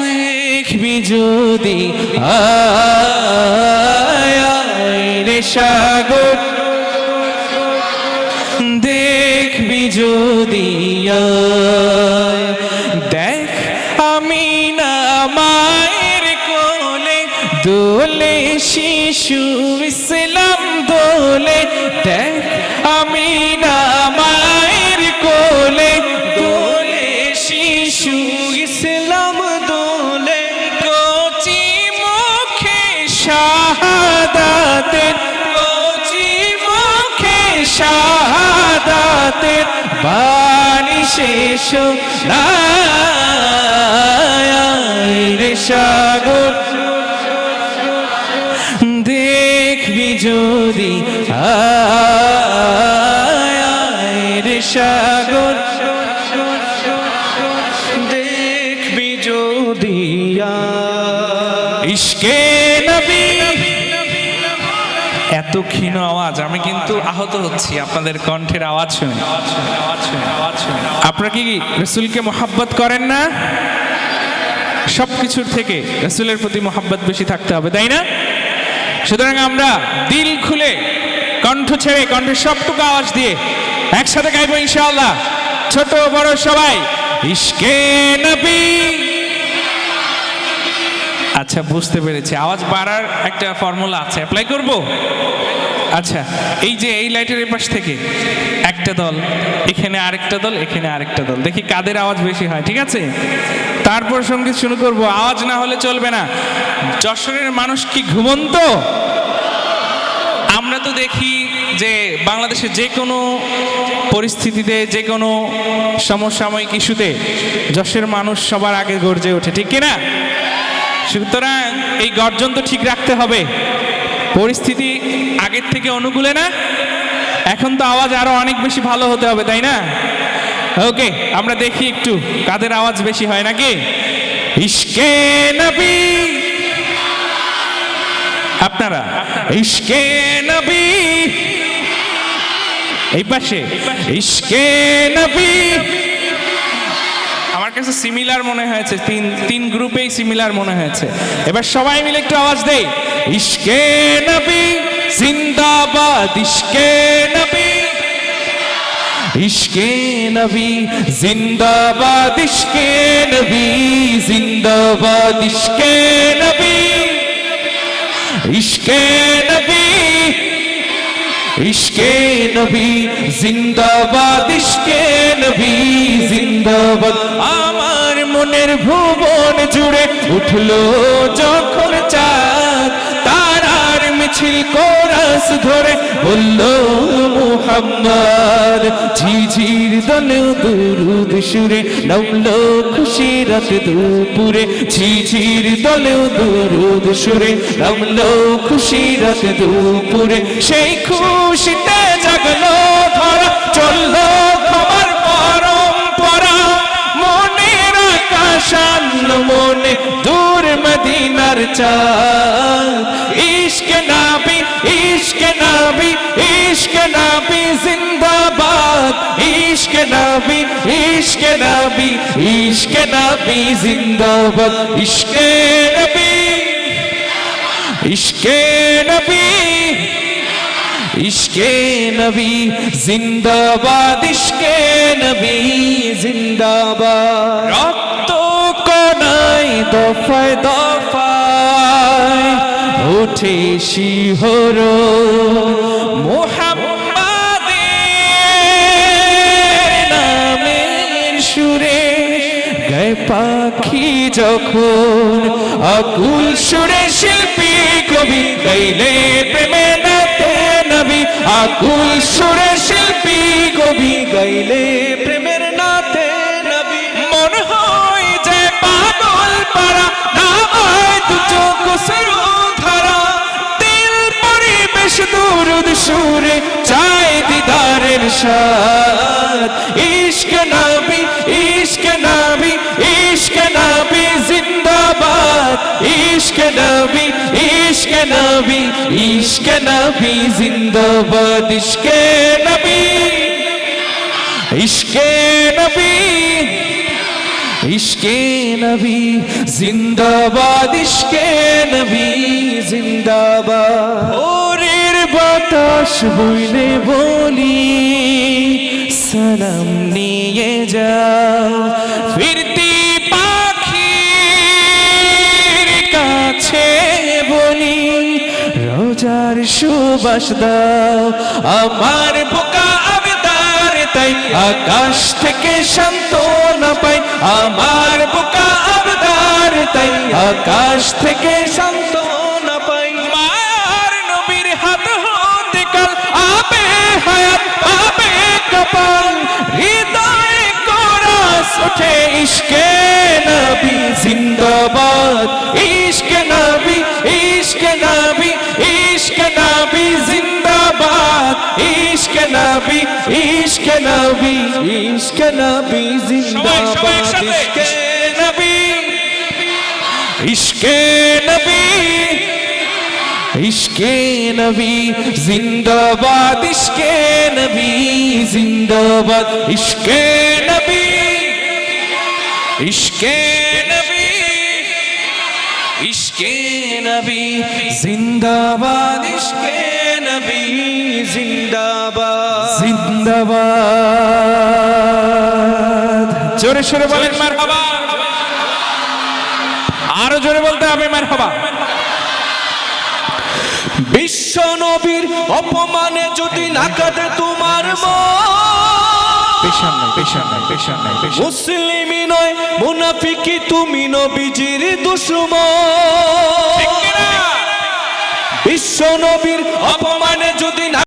দেখবি যদি রে সাগর দেখবি যদি দেখ আমি না মায়ের কোলে দোলে শিশু ইসলাম দোলে, দেখ আমি না মায়ের কোলে দোলে শিশু ইসলাম দোলে। কচি মুখে শাহাদাতের, কচি মুখে শাহাদাতের বাণী শেষ রে সাগর দেখবি যদি রে সাগর দেখবি যদি ইশকে নবী। এত ক্ষীণ আওয়াজ, আমি কিন্তু আহত হচ্ছি আপনাদের কণ্ঠের আওয়াজ শুনে। আপনারা কি রসুলকে মোহাব্বত করেন না? সবকিছুর থেকে রসুলের প্রতি মোহাব্বত বেশি থাকতে হবে, তাই না? সুতরাং আমরা দিল খুলে কণ্ঠ ছেড়ে কণ্ঠের সবটুকু আওয়াজ দিয়ে একসাথে গাইবো ইনশাআল্লাহ, ছোট বড় সবাই। ইশকে নবী। আচ্ছা, বুঝতে পেরেছি, আওয়াজ বাড়ার একটা ফর্মুলা আছে, অ্যাপ্লাই করব। আচ্ছা, এই যে এই লাইটের এই পাশ থেকে একটা দল, এখানে আরেকটা দল, এখানে আরেকটা দল, দেখি কাদের আওয়াজ বেশি হয়, ঠিক আছে? তারপর সঙ্গীত শুরু করব। আওয়াজ না হলে চলবে না। যশোরের মানুষ কি ঘুমন্ত? আমরা তো দেখি যে বাংলাদেশের যে কোনো পরিস্থিতিতে, যে কোনো সমসাময়িক ইস্যুতে যশোরের মানুষ সবার আগে গর্জে ওঠে, ঠিক কিনা? সুতরাং এই গর্জন তো ঠিক রাখতে হবে। পরিস্থিতি আগের থেকে অনুকূলে না, এখন তো আওয়াজ আরো অনেক বেশি ভালো হতে হবে, তাই না? ওকে, আমরা দেখি একটু কাদের আওয়াজ বেশি হয় নাকি। ইশকে নবী, আপনারা ইশকে নবী, এই পাশে ইশকে নবী। আমার কাছে সিমিলার মনে হয়েছে, তিন গ্রুপেই সিমিলার মনে হয়েছে। এবার সবাই মিলে একটু আওয়াজ দেই। ইশকে নবী জিন্দাবাদ, ইশকে নবী, ইশকে নবী জিন্দাবাদ, ইশকে নবী জিন্দাবাদ, ইশকে নবী, ইশকে নবী ইশকে নবী জিন্দাবাদ, ইশকে নবী জিন্দাবাদ। আমার মনের ভুবন জুড়ে উঠলো যখন চাঁদ, তারার মিছিল কোরাস ধরে বলল মুহাম্মদ। ঝিঝির দলে দুরুদ সুরে নামলো খুশির রাত দুপুরে, ঝিঝির দলে দুরুদ সুরে নামলো খুশির রাত দুপুরে। সেই খুশিতে জাগলো ধরা, চললো তোমার পরম্পরা। মনের আকাশ আনলো মনে দূর মদিনার চাঁদ। ইশকে নবী, ইশকে নবী, ইশকে নবী জিন্দাবাদ। ইশকে নবী, ইশকে নবী, ইশকে নবী জিন্দাবাদ। ইশকে নবী, ইশকে নবী, ইশকে নবী জিন্দাবাদ, ইশকে নবী জিন্দাবাদ। রক্ত কোনায় দফায় দফায় ওঠে শিহরণ, মুহাম্মাদের নামের সুরে গায় পাখি যখন, আকুল সুরে শিল্পী কবি গাইলে প্রেমে নাতে নবী। আকুল সুরে শিল্পী কবি গাইলে প্রেমের নাতে নবী। মন হয় যে পাগল পারা, না হয় দু চোখ সরু ধারা। দিল পরিবেশ দুরুদ সুরে চায় দিদারের স্বাদ। ইশকে নবী, ইশকে নবী, ইশকে নবী জিন্দাবাদ। ইশকে নবী, ইশকে নবী, ইশকে নবী জিন্দাবাদ। ইশকে নবী, ইশকে নবী, ইশকে নবী জিন্দাবাদ। ইশকে নবী জিন্দাবাদ। ভোরের বাতাস বইলে বলি সালাম নিয়ে যাও, ফিরতি পাখির কাছে বলি রোজার সুবাস দাও। আমার বোকা আবেদার তাই আকাশ থেকে সান্ত্বনা পাই। আমার বোকা আবেদার তাই আকাশ থেকে সান্ত্বনা পাই। মায়ার নবীর হাত হতে কাল আবে হায়াত আবে কপাল, হৃদয়ে কোরাস ওঠে ইশকে নবী জিন্দাবাদ। ইশকে নবী, ইশকে নবী, ইশকে নবী জিন্দাবাদ। ইশকে নবী, ইশকে নবী, ইশকে নবী জিন্দাবাদ। ইশকে নবী, ইশকে নবী, ইশকে নবী জিন্দাবাদ। ইশকে নবী জিন্দাবাদ। ইশকে নবী, ইশকে নবী, ইশকে নবী জিন্দাবাদ। ইশকে নবী জিন্দাবাদ, জিন্দাবাদ। জোরে সোরে বলেন মারহাবা। আরো জোরে বলতে হবে মারহাবা। বিশ্ব নবীর অপমানে যদি না কাটে তোমার মুসলিমই নয় মুনাফিকি, তুমি নবীজির দুশমন। বিশ্ব নবীর অপমানে যদি না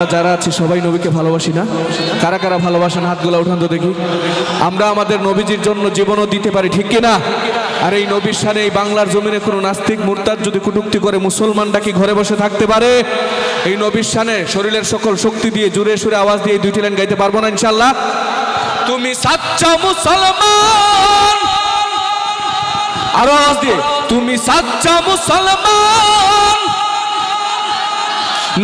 যারা আছে সবাই নবীকে ভালোবাসি না? কারা কারা ভালোবাসেন হাতগুলো উঠান তো দেখি। আমরা আমাদের নবীজির জন্য জীবনও দিতে পারি, ঠিক কিনা? আর এই নবীর শানে এই বাংলার জমিনে কোনো নাস্তিক মুরতাদ যদি কটূক্তি করে মুসলমানটা কি ঘরে বসে থাকতে পারে? এই নবীর শানে শরীরের সকল শক্তি দিয়ে জোরে সুরে আওয়াজ দিয়ে এই দুইটি লাইন গাইতে পারবো না ইনশাআল্লাহ? তুমি সাচ্চা মুসলমান, আরো আওয়াজ দিয়ে, তুমি সাচ্চা মুসলমান,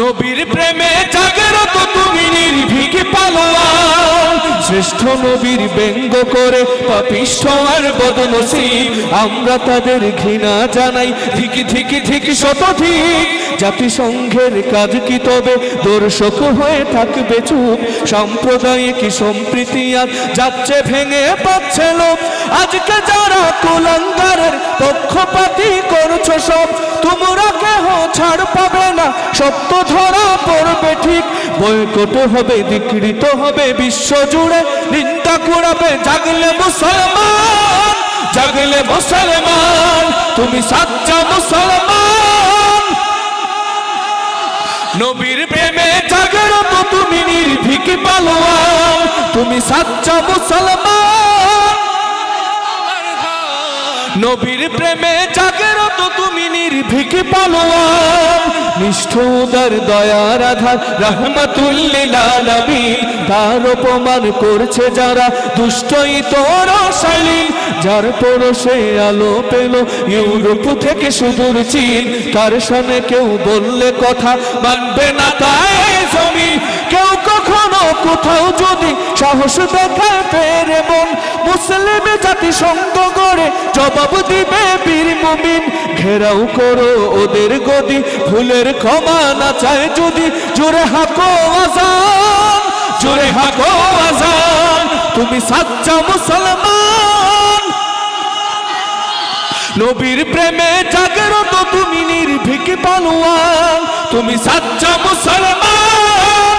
নবীর প্রেমে জাগ্রত তুমি নির্ভীক পালোয়ান, শ্রেষ্ঠ নবীর ব্যঙ্গ করে পাপিষ্ঠ আর বদনসিব আমরা তাদের ঘৃণা জানাই, ঠিকই ঠিকই ঠিকই শতধিক। জাতিসংঘের কাজ কি তবে দর্শক হয়ে থাকবে চুপ? সাম্প্রদায়িক সম্প্রীতি আর যাচ্ছে ভেঙে পাচ্ছে লোক। আজকে যারা কুলাঙ্গারের পক্ষপাতী করছো সব, তোমরা কেহ ছাড় পাবে না, সত্য ধরা পড়বে ঠিক। বয়কট হবে, বিকৃত হবে বিশ্ব জুড়ে, নিন্দা কুড়াবে জাগলে মুসলমান, জাগলে মুসলমান, তুমি সাচ্চা মুসলমান, নবীর প্রেমে জাগ্রত তুমি নির্ভীক পালোয়ান, তুমি সাচ্চা মুসলমান, নবীর প্রেমে জাগ্রত তুমি নির্ভীক পালোয়ান, নিষ্ঠ উদার দয়ার আধার রহমাতুল লিল আলামিন, তার অপমান করছে যারা দুষ্টই তোর শালীন, যার পরশে আলো পেল ইউরোপ থেকে সুদূর চীন, তার সামনে কেউ বললে কথা মানবে না তাই জমিন। কেউ কখনো কোথাও যদি সাহস দেখায় ফেরে মন, মুসলিম জাতি সঙ্গ করে জবাব দিবে বীর মুমিন। ঘেরাও করো ওদের গদি, ভুলের ক্ষমা না চায় যদি, জোরে হাঁকো আজান, জোরে হাঁকো আজান, তুমি সাচ্চা মুসলমান, নবীর প্রেমে জাগ্রত তুমি নির্ভীক পালোয়ান, তুমি সাচ্চা মুসলমান,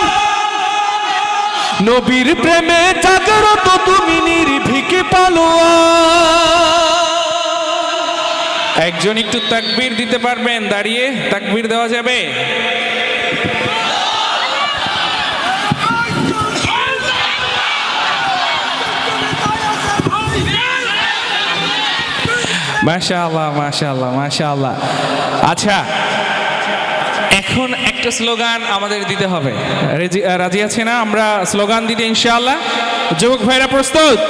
নবীর প্রেমে জাগ্রত তুমি নির্ভীক পালোয়ান। একজন একটু তাকবীর দিতে পারবেন? দাঁড়িয়ে তাকবীর দেওয়া যাবে? মাশাআল্লাহ, মাশাআল্লাহ, মাশাআল্লাহ। আচ্ছা, এখন একটা স্লোগান আমাদের দিতে হবে। রাজি আছে না আমরা স্লোগান দিতে ইনশাআল্লাহ? যুবক ভাইরা প্রস্তুত?